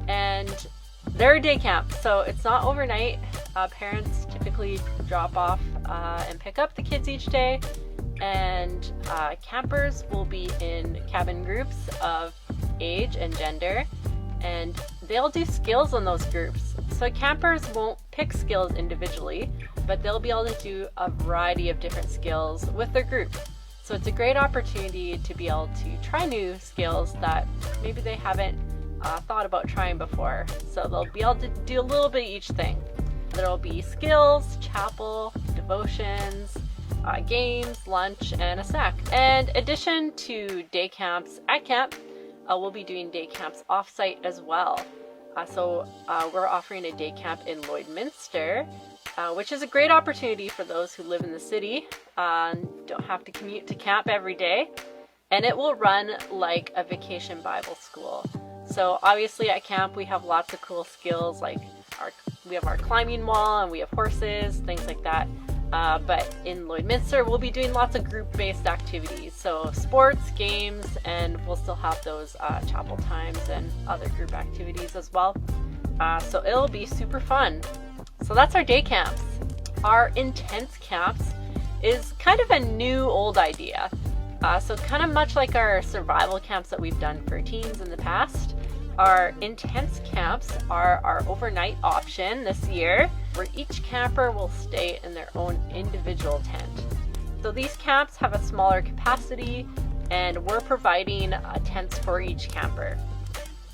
S7: And they're a day camp, so it's not overnight. Parents typically drop off and pick up the kids each day. And campers will be in cabin groups of age and gender. And they'll do skills on those groups. So campers won't pick skills individually, but they'll be able to do a variety of different skills with their group. So it's a great opportunity to be able to try new skills that maybe they haven't thought about trying before. So they'll be able to do a little bit of each thing. There'll be skills, chapel, devotions, games, lunch, and a snack. And in addition to day camps at camp, we'll be doing day camps off-site as well. So we're offering a day camp in Lloydminster, which is a great opportunity for those who live in the city, don't have to commute to camp every day, and it will run like a vacation Bible school. So obviously at camp we have lots of cool skills, like we have our climbing wall and we have horses, things like that. But in Lloydminster we'll be doing lots of group-based activities, so sports, games, and we'll still have those chapel times and other group activities as well. So it'll be super fun. So that's our day camps. Our intense camps is kind of a new old idea. So kind of much like our survival camps that we've done for teens in the past, our intense camps are our overnight option this year, where each camper will stay in their own individual tent. So these camps have a smaller capacity, and we're providing tents for each camper.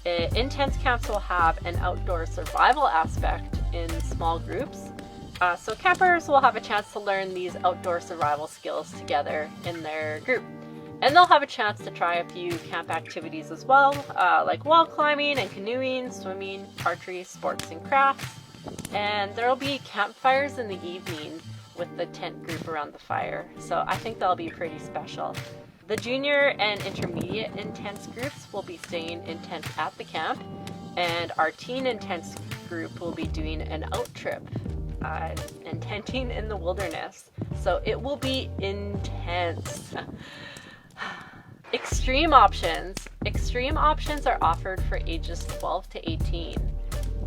S7: Intense camps will have an outdoor survival aspect in small groups. So campers will have a chance to learn these outdoor survival skills together in their group. And they'll have a chance to try a few camp activities as well, like wall climbing and canoeing, swimming, archery, sports, and crafts. And there'll be campfires in the evening with the tent group around the fire. So I think that'll be pretty special. The junior and intermediate intense groups will be staying in tents at the camp, and our teen intense group will be doing an out trip and tenting in the wilderness. So it will be intense. Extreme options. Extreme options are offered for ages 12 to 18.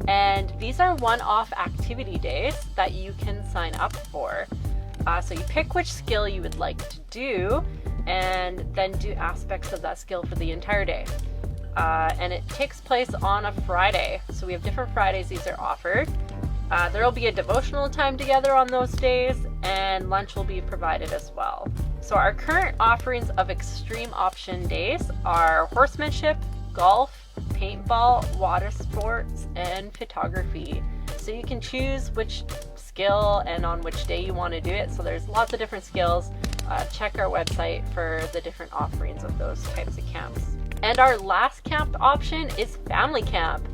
S7: And these are one-off activity days that you can sign up for. So you pick which skill you would like to do, and then do aspects of that skill for the entire day. And it takes place on a Friday. So we have different Fridays these are offered. There will be a devotional time together on those days, and lunch will be provided as well. So our current offerings of extreme option days are horsemanship, golf, paintball, water sports, and photography. So you can choose which skill and on which day you want to do it. So there's lots of different skills. Check our website for the different offerings of those types of camps. And our last camp option is family camp.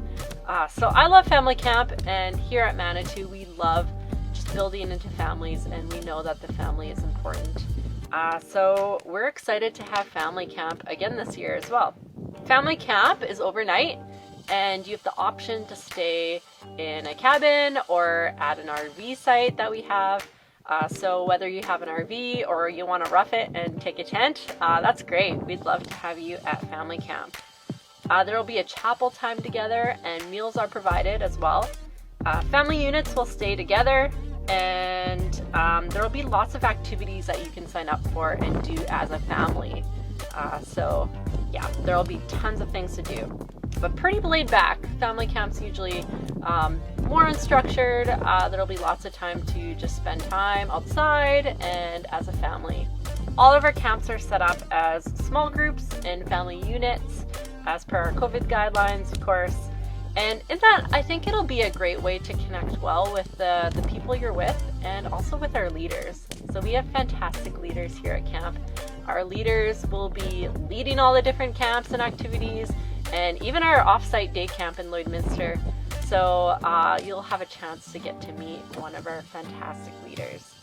S7: So I love family camp, and here at Manitou we love just building into families, and we know that the family is important. So we're excited to have family camp again this year as well. Family camp is overnight, and you have the option to stay in a cabin or at an RV site that we have. So whether you have an RV or you want to rough it and take a tent, that's great. We'd love to have you at family camp. There will be a chapel time together, and meals are provided as well. Family units will stay together, and there will be lots of activities that you can sign up for and do as a family. So yeah, there will be tons of things to do, but pretty laid back. Family camp's usually more unstructured. There'll be lots of time to just spend time outside and as a family. All of our camps are set up as small groups and family units as per our COVID guidelines, of course. And in that, I think it'll be a great way to connect well with the people you're with, and also with our leaders. So we have fantastic leaders here at camp. Our leaders will be leading all the different camps and activities, and even our off-site day camp in Lloydminster. So you'll have a chance to get to meet one of our fantastic leaders.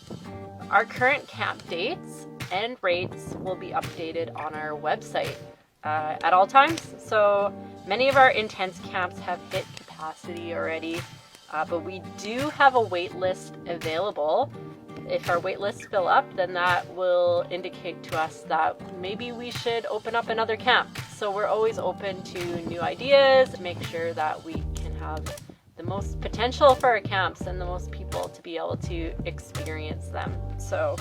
S7: Our current camp dates and rates will be updated on our website at all times. So many of our intense camps have hit capacity already, but we do have a wait list available. If our wait lists fill up, then that will indicate to us that maybe we should open up another camp. So we're always open to new ideas, make sure that we can have the most potential for our camps and the most people to be able to experience them. So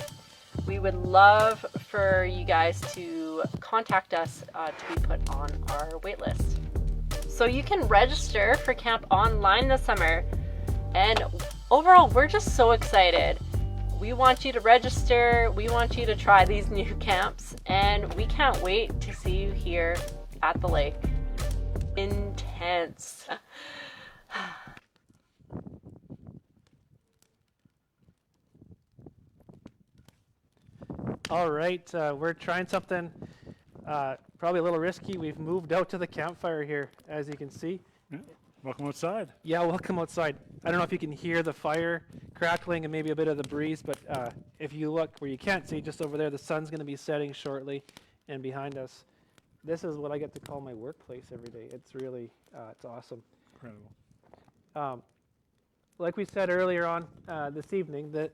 S7: we would love for you guys to contact us to be put on our wait list. So you can register for camp online this summer. And overall, we're just so excited. We want you to register. We want you to try these new camps. And we can't wait to see you here at the lake. Intense.
S2: All right, we're trying something probably a little risky. We've moved out to the campfire here, as you can see.
S5: Yeah. Welcome outside.
S2: Yeah, welcome outside. I don't know if you can hear the fire crackling and maybe a bit of the breeze, but if you look where you can't see, just over there, the sun's going to be setting shortly, and behind us, this is what I get to call my workplace every day. It's really, it's awesome.
S5: Incredible.
S2: Like we said earlier on this evening, that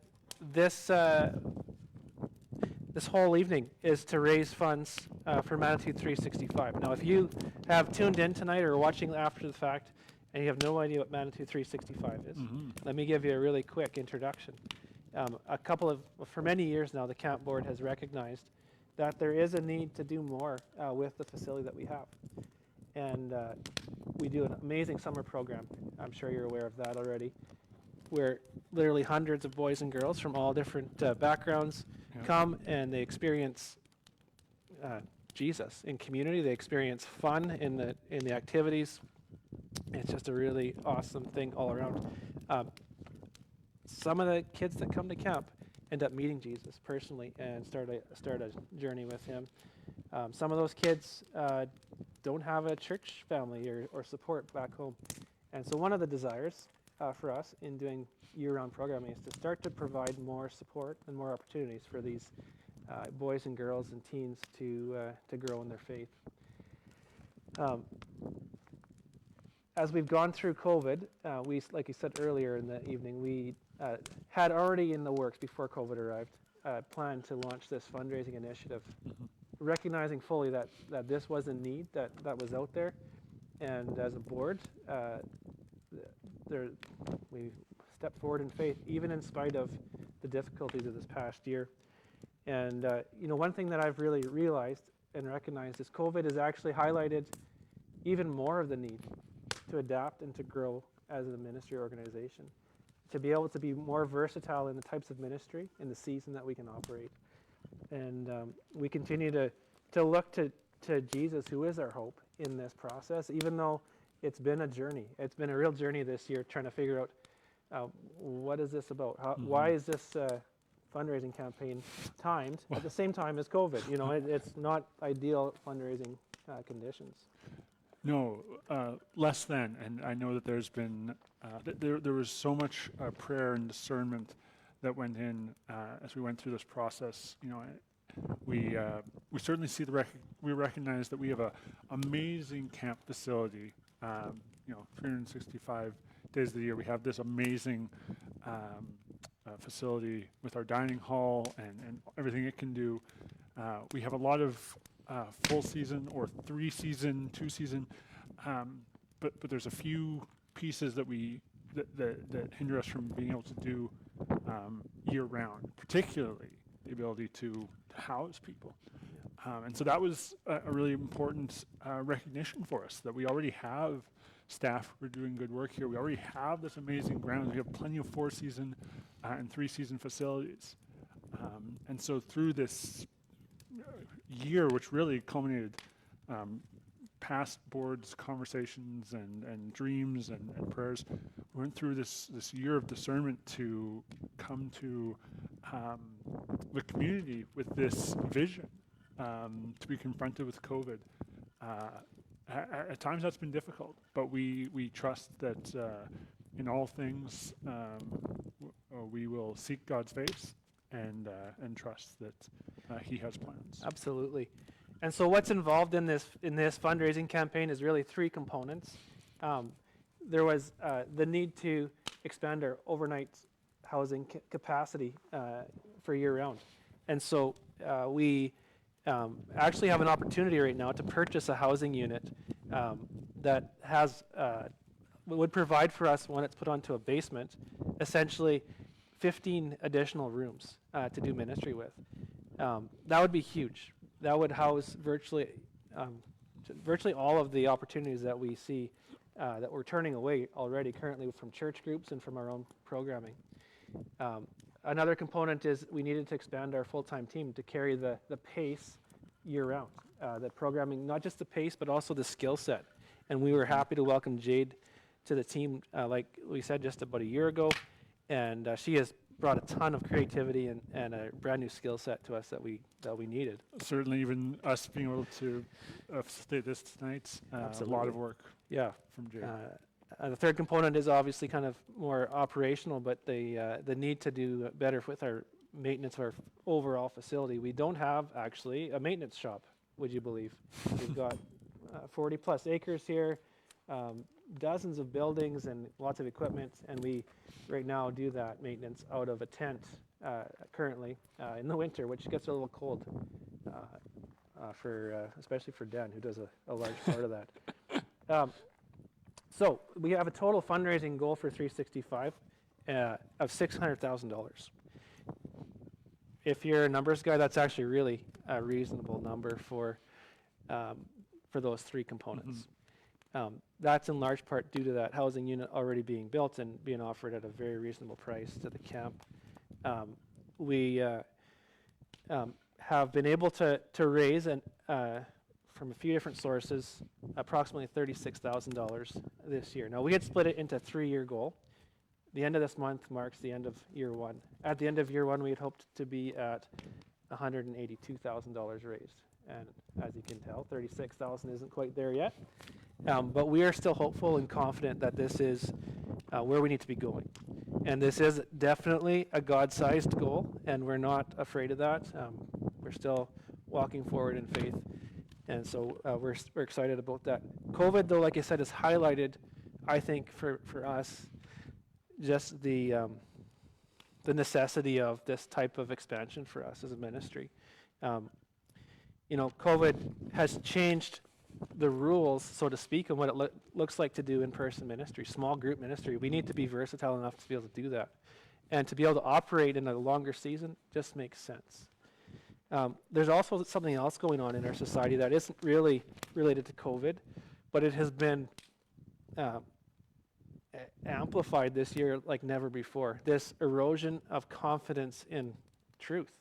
S2: this whole evening is to raise funds for Manitou 365. Now, if you have tuned in tonight or watching after the fact and you have no idea what Manitou 365 is, let me give you a really quick introduction. For many years now, the camp board has recognized that there is a need to do more with the facility that we have. And we do an amazing summer program. I'm sure you're aware of that already, where literally hundreds of boys and girls from all different backgrounds come and they experience Jesus in community. They experience fun in the activities. It's just a really awesome thing all around. Some of the kids that come to camp end up meeting Jesus personally and start a journey with him. Some of those kids don't have a church family or support back home. And so one of the desires for us in doing year-round programming is to start to provide more support and more opportunities for these boys and girls and teens to grow in their faith. As we've gone through COVID, we, like you said earlier in the evening, we had already in the works before COVID arrived, planned to launch this fundraising initiative, recognizing fully that this was a need that was out there, and as a board, we stepped forward in faith, even in spite of the difficulties of this past year. And one thing that I've really realized and recognized is COVID has actually highlighted even more of the need to adapt and to grow as a ministry organization. to be able to be more versatile in the types of ministry in the season that we can operate. And we continue to look to Jesus, who is our hope in this process, even though it's been a journey. It's been a real journey this year trying to figure out what is this about? Why is this fundraising campaign timed at the same time as COVID? You know, it's not ideal fundraising conditions.
S5: No, less than. And I know that there's been, there was so much prayer and discernment that went in as we went through this process. You know, we certainly see we recognize that we have a amazing camp facility. You know, 365 days of the year, we have this amazing facility with our dining hall and everything it can do. We have a lot of full season or 3-season, 2-season, but there's a few pieces that that hinder us from being able to do year round, particularly the ability to house people. And so that was a really important recognition for us, that we already have staff who are doing good work here. We already have this amazing ground. We have plenty of 4-season and 3-season facilities. And so through this year, which really culminated past boards, conversations, and dreams and prayers, we went through this year of discernment to come to the community with this vision, to be confronted with COVID. At times that's been difficult, but we trust that in all things we will seek God's face and trust that He has plans.
S2: Absolutely. And so what's involved in this fundraising campaign is really 3 components. There was the need to expand our overnight housing capacity for year-round. And so we actually have an opportunity right now to purchase a housing unit that has would provide for us, when it's put onto a basement, essentially 15 additional rooms to do ministry with. That would be huge. That would house virtually all of the opportunities that we see that we're turning away already currently from church groups and from our own programming. Another component is we needed to expand our full-time team to carry the pace year-round. The programming, not just the pace, but also the skill set. And we were happy to welcome Jade to the team, like we said, just about a year ago. And she has brought a ton of creativity and a brand new skill set to us that we needed.
S5: Certainly, even us being able to facilitate this tonight, a lot of work.
S2: Yeah.
S5: From Jay.
S2: The third component is obviously kind of more operational, but the need to do better with our maintenance of our overall facility. We don't have actually a maintenance shop, would you believe? We've got 40 plus acres here, dozens of buildings and lots of equipment, and we right now do that maintenance out of a tent currently in the winter, which gets a little cold especially for Dan, who does a large part of that. So we have a total fundraising goal for 365 of $600,000. If you're a numbers guy, that's actually really a reasonable number for those 3 components. That's in large part due to that housing unit already being built and being offered at a very reasonable price to the camp. We have been able to raise from a few different sources approximately $36,000 this year. Now, we had split it into a 3-year goal. The end of this month marks the end of year 1. At the end of year 1, we had hoped to be at $182,000 raised. And as you can tell, $36,000 isn't quite there yet. But we are still hopeful and confident that this is where we need to be going. And this is definitely a God-sized goal, and we're not afraid of that. We're still walking forward in faith. And so we're excited about that. COVID, though, like I said, has highlighted, I think, for us, just the necessity of this type of expansion for us as a ministry. COVID has changed the rules, so to speak, on what it looks like to do in-person ministry, small group ministry. We need to be versatile enough to be able to do that. And to be able to operate in a longer season just makes sense. There's also something else going on in our society that isn't really related to COVID, but it has been amplified this year like never before. This erosion of confidence in truth,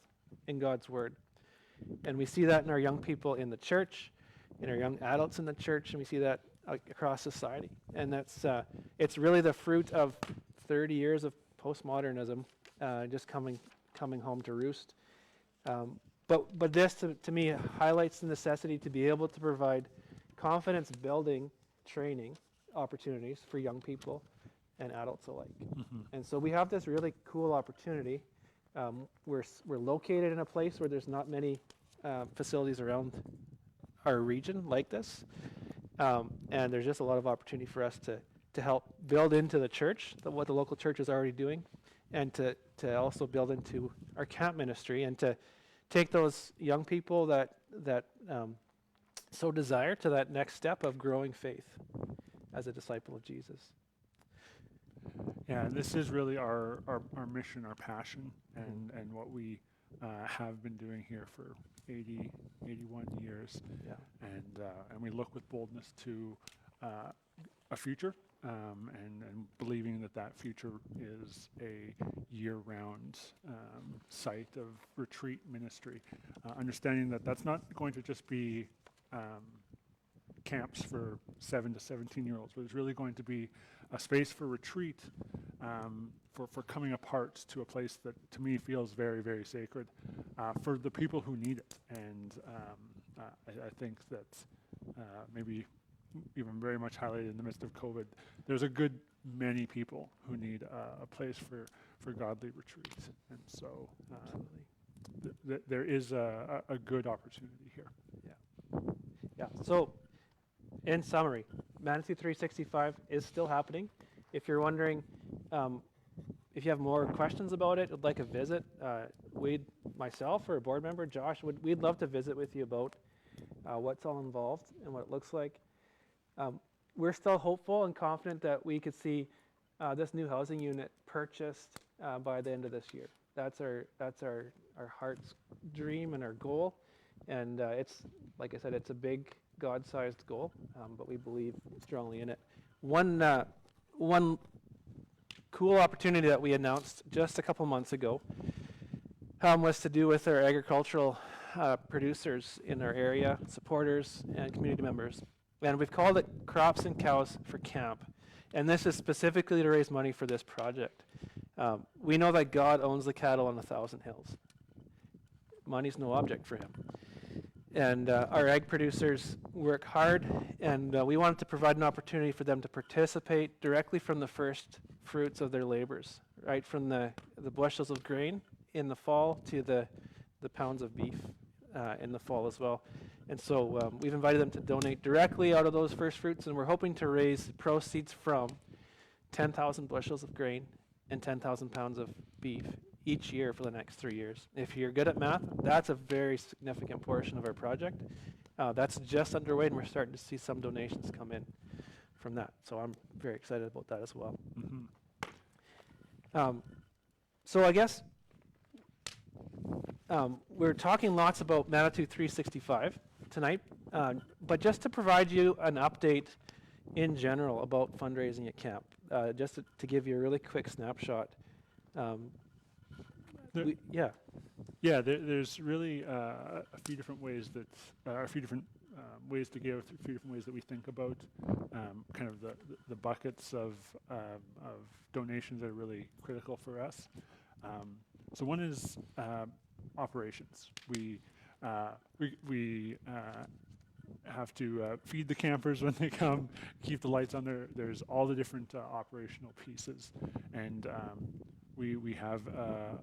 S2: in God's word. And we see that in our young people in the church, in our young adults in the church, and we see that across society. And that's it's really the fruit of 30 years of postmodernism just coming home to roost. But this, to me, highlights the necessity to be able to provide confidence-building training opportunities for young people and adults alike. And so we have this really cool opportunity. We're located in a place where there's not many facilities around our region like this. And there's just a lot of opportunity for us to help build into the church, what the local church is already doing, and to also build into our camp ministry and to take those young people that so desire to that next step of growing faith as a disciple of Jesus.
S5: Yeah, and this is really our mission, our passion, and what we have been doing here for 81 years.
S2: Yeah.
S5: And we look with boldness to a future, and believing that future is a year-round site of retreat ministry. Understanding that that's not going to just be camps for 7 to 17-year-olds, but it's really going to be a space for retreat, for coming apart to a place that to me feels very, very sacred for the people who need it. And I think that maybe even very much highlighted in the midst of COVID, there's a good many people who need a place for godly retreat. And so there is a good opportunity here.
S2: Yeah. So, in summary, Manitou 365 is still happening. If you're wondering, if you have more questions about it, would like a visit, myself or a board member, Josh, we'd love to visit with you about what's all involved and what it looks like. We're still hopeful and confident that we could see this new housing unit purchased by the end of this year. That's our heart's dream and our goal. And it's, like I said, it's a big God-sized goal, but we believe strongly in it. One cool opportunity that we announced just a couple months ago was to do with our agricultural producers in our area, supporters and community members. And we've called it Crops and Cows for Camp. And this is specifically to raise money for this project. We know that God owns the cattle on 1,000 hills. Money's no object for him. And our ag producers work hard, and we wanted to provide an opportunity for them to participate directly from the first fruits of their labors, right from the bushels of grain in the fall to the pounds of beef in the fall as well. And so we've invited them to donate directly out of those first fruits, and we're hoping to raise proceeds from 10,000 bushels of grain and 10,000 pounds of beef each year for the next 3 years. If you're good at math, that's a very significant portion of our project. That's just underway, and we're starting to see some donations come in from that. So I'm very excited about that as well. So I guess we're talking lots about Manitou 365 tonight, but just to provide you an update in general about fundraising at camp, just to give you a really quick snapshot.
S5: There's really a few different ways that a few different ways to give, a few different ways that we think about kind of the buckets of donations that are really critical for us. So one is operations. We have to feed the campers when they come, keep the lights on. There's all the different operational pieces, and we have a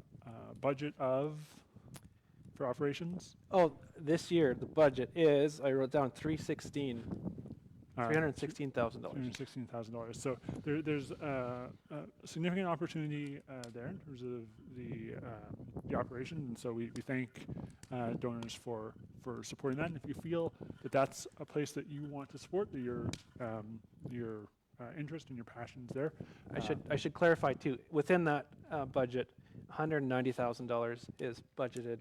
S5: budget for operations.
S2: Oh, this year the budget is, I wrote down $316,000.
S5: $316,000. So there's a significant opportunity there in terms of the operation, and so we thank donors for supporting that. And if you feel that that's a place that you want to support, that your interest and your passions there,
S2: I should clarify too. Within that budget, $190,000 is budgeted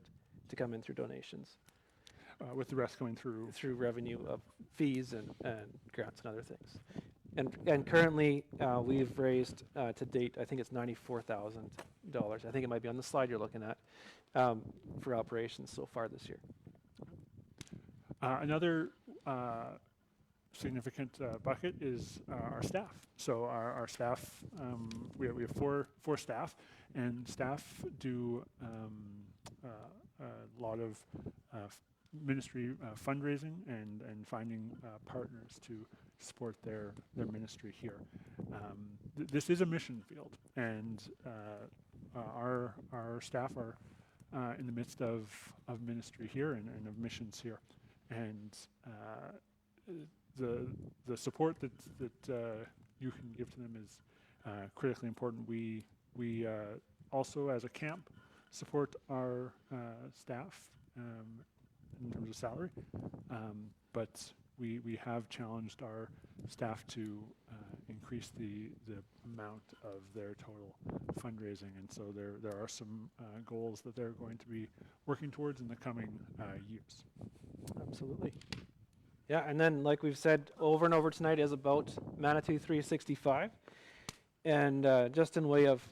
S2: to come in through donations.
S5: With the rest going through
S2: revenue of fees and grants and other things. And currently, we've raised to date, I think it's $94,000. I think it might be on the slide you're looking at for operations so far this year.
S5: Another significant bucket is our staff. So our staff, we have four staff, and staff do a lot of ministry fundraising and finding partners to support their ministry here. This is a mission field, and our staff are in the midst of ministry here and of missions here, and the support that you can give to them is critically important. We also, as a camp, support our staff in terms of salary, but we have challenged our staff to increase the amount of their total fundraising, and so there are some goals that they're going to be working towards in the coming years.
S2: Absolutely. Yeah, and then like we've said over and over tonight is about Manitou 365. And just in way of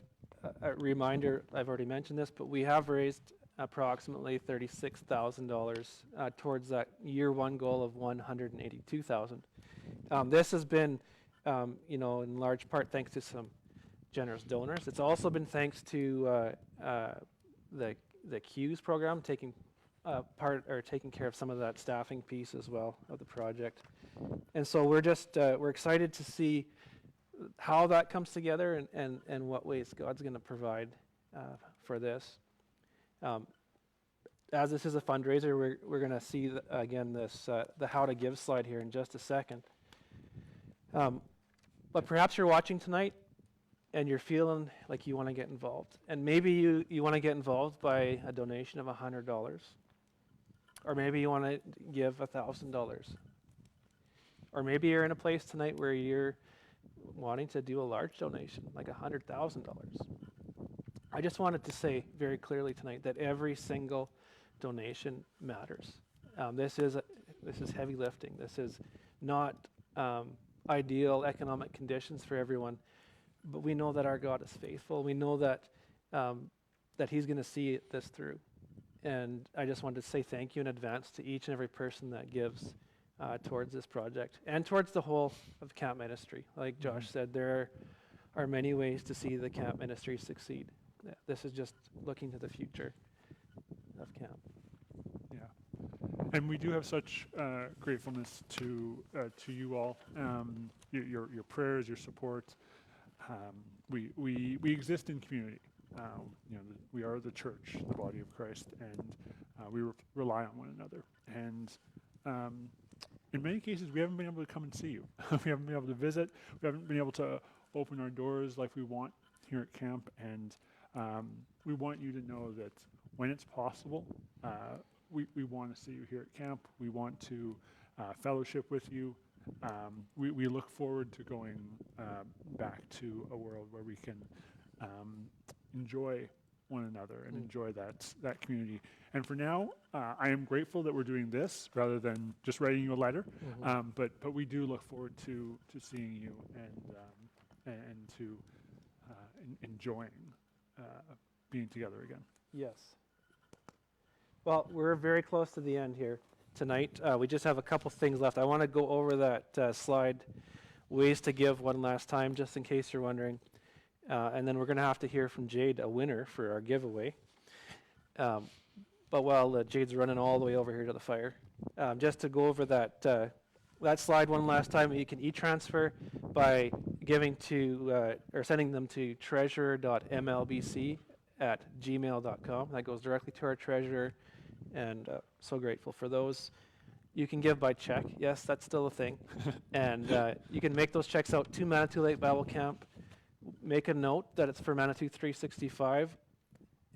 S2: a reminder, I've already mentioned this, but we have raised approximately $36,000 towards that year one goal of $182,000. This has been, in large part thanks to some generous donors. It's also been thanks to the Q's program taking taking care of some of that staffing piece as well of the project. And so we're excited to see how that comes together and what ways God's going to provide for this. As this is a fundraiser, we're going to see again this the how to give slide here in just a second. But perhaps you're watching tonight and you're feeling like you want to get involved, and maybe you want to get involved by a donation of $100. Or maybe you want to give $1,000. Or maybe you're in a place tonight where you're wanting to do a large donation, like $100,000. I just wanted to say very clearly tonight that every single donation matters. This is heavy lifting. This is not ideal economic conditions for everyone, but we know that our God is faithful. We know that that He's going to see this through. And I just wanted to say thank you in advance to each and every person that gives towards this project and towards the whole of camp ministry. Like Josh said, there are many ways to see the camp ministry succeed. This is just looking to the future of camp.
S5: Yeah, and we do have such gratefulness to you all, your prayers, your support. We exist in community. We are the church, the body of Christ, and we rely on one another. And in many cases, we haven't been able to come and see you. We haven't been able to visit. We haven't been able to open our doors like we want here at camp. And we want you to know that when it's possible, we want to see you here at camp. We want to fellowship with you. We look forward to going back to a world where we can enjoy one another and enjoy that community. And for now, I am grateful that we're doing this rather than just writing you a letter. But we do look forward to seeing you and to enjoying being together again.
S2: Yes. Well, we're very close to the end here tonight. We just have a couple things left. I want to go over that slide, ways to give, one last time, just in case you're wondering. And then we're going to have to hear from Jade, a winner for our giveaway. But while Jade's running all the way over here to the fire, just to go over that slide one last time, you can e-transfer by giving to or sending them to treasurer.mlbc@gmail.com. That goes directly to our treasurer, and so grateful for those. You can give by check. Yes, that's still a thing. And you can make those checks out to Manitou Lake Bible Camp. Make a note that it's for Manitou 365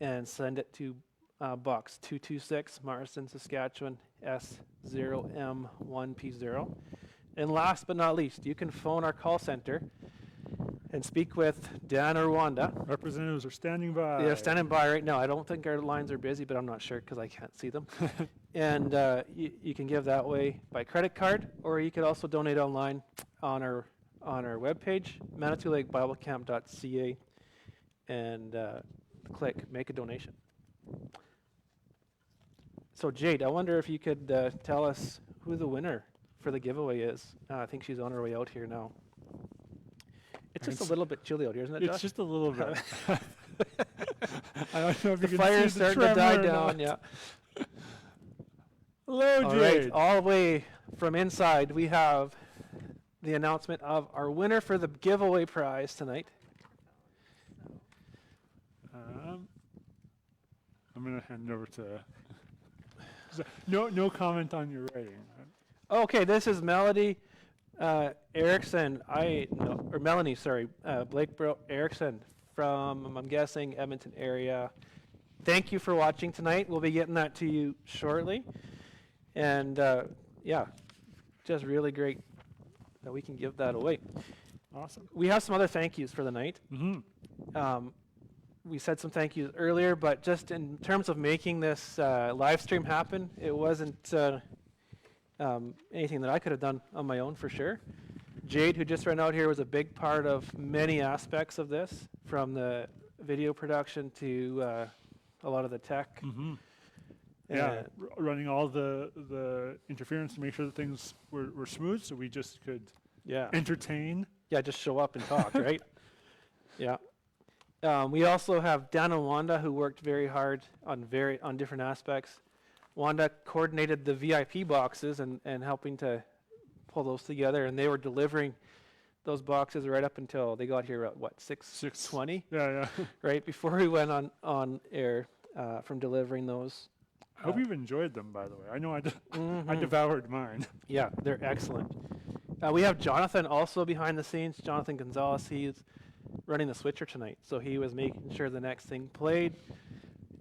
S2: and send it to Box 226, Marsden, Saskatchewan, S0M1P0. And last but not least, you can phone our call center and speak with Dan or Wanda.
S5: Representatives are standing by.
S2: They're standing by right now. I don't think our lines are busy, but I'm not sure because I can't see them. And you can give that way by credit card, or you could also donate online on our on our webpage, ManitouLakeBibleCamp.ca, and click Make a Donation. So Jade, I wonder if you could tell us who the winner for the giveaway is. I think she's on her way out here now. It's just a little bit chilly out here, isn't it, Josh?
S5: It's just a little bit. I don't know if
S2: The
S5: you can
S2: fire's
S5: see the
S2: starting to die
S5: tremor or
S2: down,
S5: not.
S2: yeah.
S5: Hello,
S2: All
S5: Jade.
S2: right, all the way from inside, we have the announcement of our winner for the giveaway prize tonight.
S5: I'm going to hand it over to... No comment on your writing.
S2: Okay, this is Melody Erickson. Melanie, sorry, Blake Erickson from, I'm guessing, Edmonton area. Thank you for watching tonight. We'll be getting that to you shortly. And yeah, just really great that we can give that away.
S5: Awesome.
S2: We have some other thank yous for the night.
S5: Mm-hmm.
S2: We said some thank yous earlier, but just in terms of making this live stream happen, it wasn't anything that I could have done on my own for sure. Jade, who just ran out here, was a big part of many aspects of this, from the video production to a lot of the tech.
S5: Mm-hmm. Yeah, running all the interference to make sure that things were smooth, so we just could entertain.
S2: Yeah, just show up and talk, right? Yeah. We also have Dan and Wanda, who worked very hard on different aspects. Wanda coordinated the VIP boxes and helping to pull those together, and they were delivering those boxes right up until they got here at what, 6:20?
S5: Yeah.
S2: Right before we went on air from delivering those.
S5: I hope you've enjoyed them, by the way. I know I devoured mine.
S2: Yeah, they're excellent. We have Jonathan also behind the scenes. Jonathan Gonzalez, he's running the switcher tonight, so he was making sure the next thing played,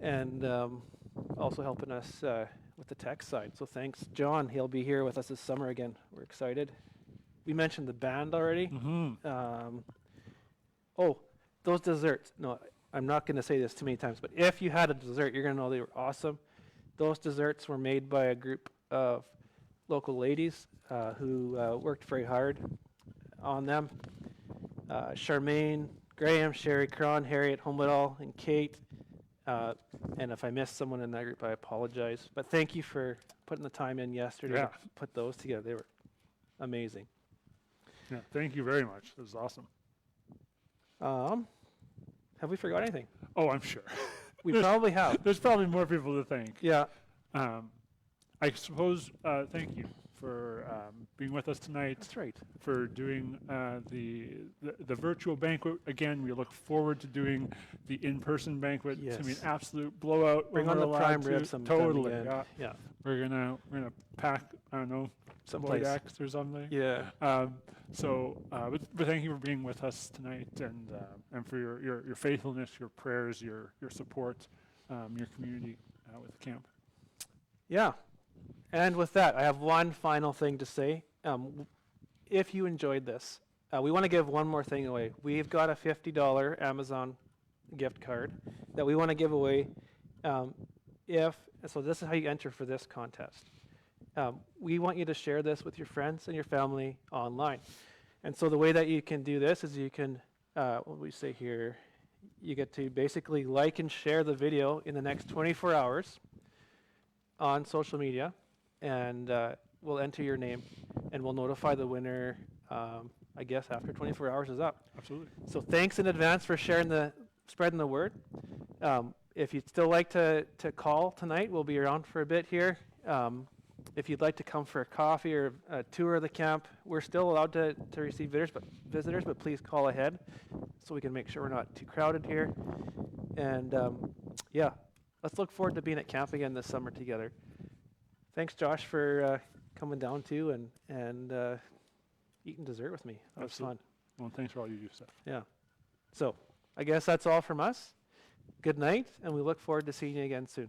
S2: and also helping us with the tech side. So thanks, John. He'll be here with us this summer again. We're excited. We mentioned the band already.
S5: Mm-hmm.
S2: Oh, those desserts. No, I'm not going to say this too many times, but if you had a dessert, you're going to know they were awesome. Those desserts were made by a group of local ladies who worked very hard on them. Charmaine, Graham, Sherry, Cron, Harriet, Homewoodall, and Kate. And if I missed someone in that group, I apologize. But thank you for putting the time in yesterday to put those together. They were amazing.
S5: Yeah, thank you very much. It was awesome.
S2: Have we forgot anything?
S5: Oh, I'm sure.
S2: We probably have.
S5: There's probably more people to thank.
S2: Yeah.
S5: I suppose, thank you for being with us tonight.
S2: That's right.
S5: For doing the virtual banquet. Again, we look forward to doing the in-person banquet.
S2: Yes.
S5: It's going to be an absolute blowout.
S2: Bring
S5: when
S2: on
S5: we're
S2: the
S5: allowed
S2: prime
S5: to.
S2: rib sometime
S5: Totally.
S2: again.
S5: Yeah. We're gonna pack, I don't know,
S2: Someplace.
S5: X or something.
S2: Yeah.
S5: But thank you for being with us tonight, and for your faithfulness, your prayers, your support, your community with the camp.
S2: Yeah. And with that, I have one final thing to say. If you enjoyed this, we want to give one more thing away. We've got a $50 Amazon gift card that we want to give away. So this is how you enter for this contest. We want you to share this with your friends and your family online. And so the way that you can do this is you can, what do we say here? You get to basically like and share the video in the next 24 hours on social media, and we'll enter your name, and we'll notify the winner, I guess, after 24 hours is up.
S5: Absolutely.
S2: So thanks in advance for spreading the word. If you'd still like to call tonight, we'll be around for a bit here. If you'd like to come for a coffee or a tour of the camp, we're still allowed to receive visitors, but please call ahead so we can make sure we're not too crowded here. And yeah, let's look forward to being at camp again this summer together. Thanks, Josh, for coming down too and eating dessert with me. That was fun.
S5: Well, thanks for all you do, Seth.
S2: Yeah. So I guess that's all from us. Good night, and we look forward to seeing you again soon.